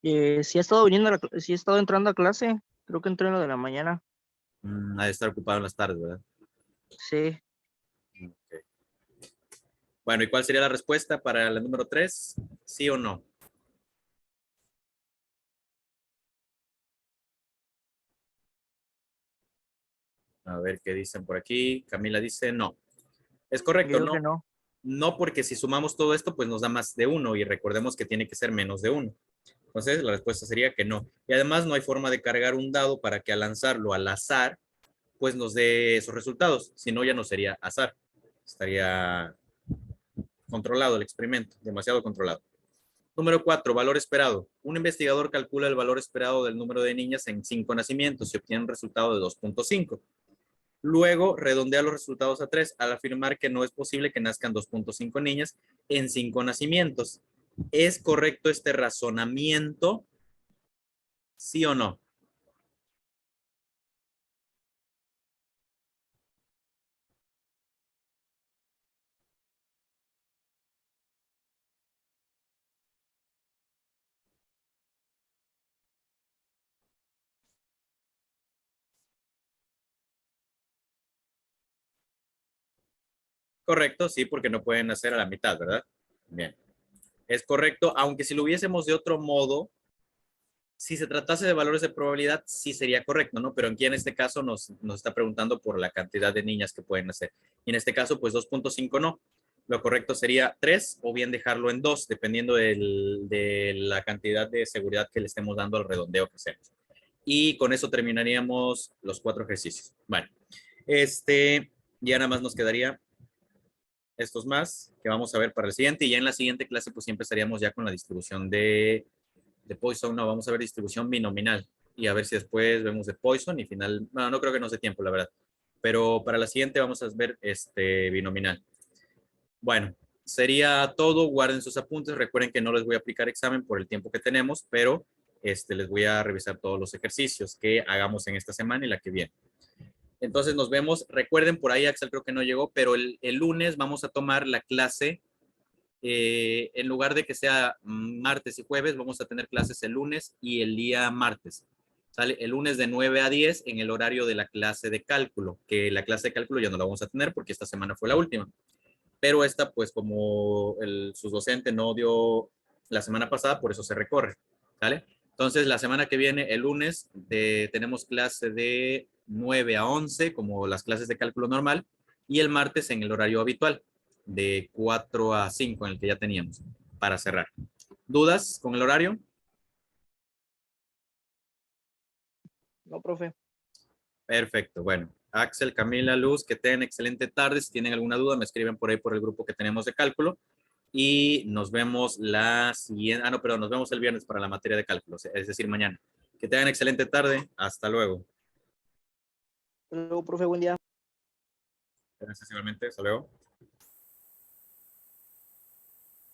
Sí he estado sí he estado entrando a clase. Creo que entré en lo de la mañana. Ha de estar ocupado en las tardes, ¿verdad? Sí. Okay. Bueno, ¿y cuál sería la respuesta para el número 3? ¿Sí o no? A ver qué dicen por aquí. Camila dice no. Es Yo correcto, digo que no. no. No, porque si sumamos todo esto, pues nos da más de 1 y recordemos que tiene que ser menos de 1. Entonces, la respuesta sería que no. Y además no hay forma de cargar un dado para que al lanzarlo al azar, pues nos dé esos resultados. Si no, ya no sería azar. Estaría controlado el experimento, demasiado controlado. Número 4, valor esperado. Un investigador calcula el valor esperado del número de niñas en 5 nacimientos y obtiene un resultado de 2.5. Luego redondea los resultados a 3 al afirmar que no es posible que nazcan 2.5 niñas en 5 nacimientos. ¿Es correcto este razonamiento? ¿Sí o no? Correcto, sí, porque no pueden nacer a la mitad, ¿verdad? Bien. Es correcto, aunque si lo hubiésemos de otro modo, Si se tratase de valores de probabilidad, sí sería correcto, ¿no? Pero aquí en este caso nos está preguntando por la cantidad de niñas que pueden nacer. Y en este caso, pues 2.5 no. Lo correcto sería 3 o bien dejarlo en 2, dependiendo de la cantidad de seguridad que le estemos dando al redondeo que hacemos. Y con eso terminaríamos los 4 ejercicios. Bueno, ya nada más nos quedaría estos más que vamos a ver para el siguiente. Y ya en la siguiente clase, pues sí empezaríamos ya con la distribución de Poisson. No, vamos a ver distribución binominal y a ver si después vemos de Poisson y final, bueno, no creo que nos dé tiempo, la verdad. Pero para la siguiente vamos a ver binominal. Bueno, sería todo. Guarden sus apuntes. Recuerden que no les voy a aplicar examen por el tiempo que tenemos, pero les voy a revisar todos los ejercicios que hagamos en esta semana y la que viene. Entonces nos vemos. Recuerden, por ahí Axel creo que no llegó, pero el lunes vamos a tomar la clase. En lugar de que sea martes y jueves, vamos a tener clases el lunes y el día martes. ¿Sale? El lunes de 9 a 10 en el horario de la clase de cálculo, que la clase de cálculo ya no la vamos a tener porque esta semana fue la última. Pero esta, pues como su docente no dio la semana pasada, por eso se recorre. ¿Sale? Entonces, la semana que viene, el lunes, tenemos clase de 9 a 11, como las clases de cálculo normal, y el martes en el horario habitual, de 4 a 5, en el que ya teníamos, para cerrar. ¿Dudas con el horario? No, profe. Perfecto, bueno. Axel, Camila, Luz, que tengan excelente tarde. Si tienen alguna duda, me escriben por ahí por el grupo que tenemos de cálculo. Y nos vemos la siguiente, no, perdón, nos vemos el viernes para la materia de cálculo, es decir, mañana. Que tengan excelente tarde. Hasta luego. Hasta luego, profe, buen día. Gracias igualmente. Hasta luego.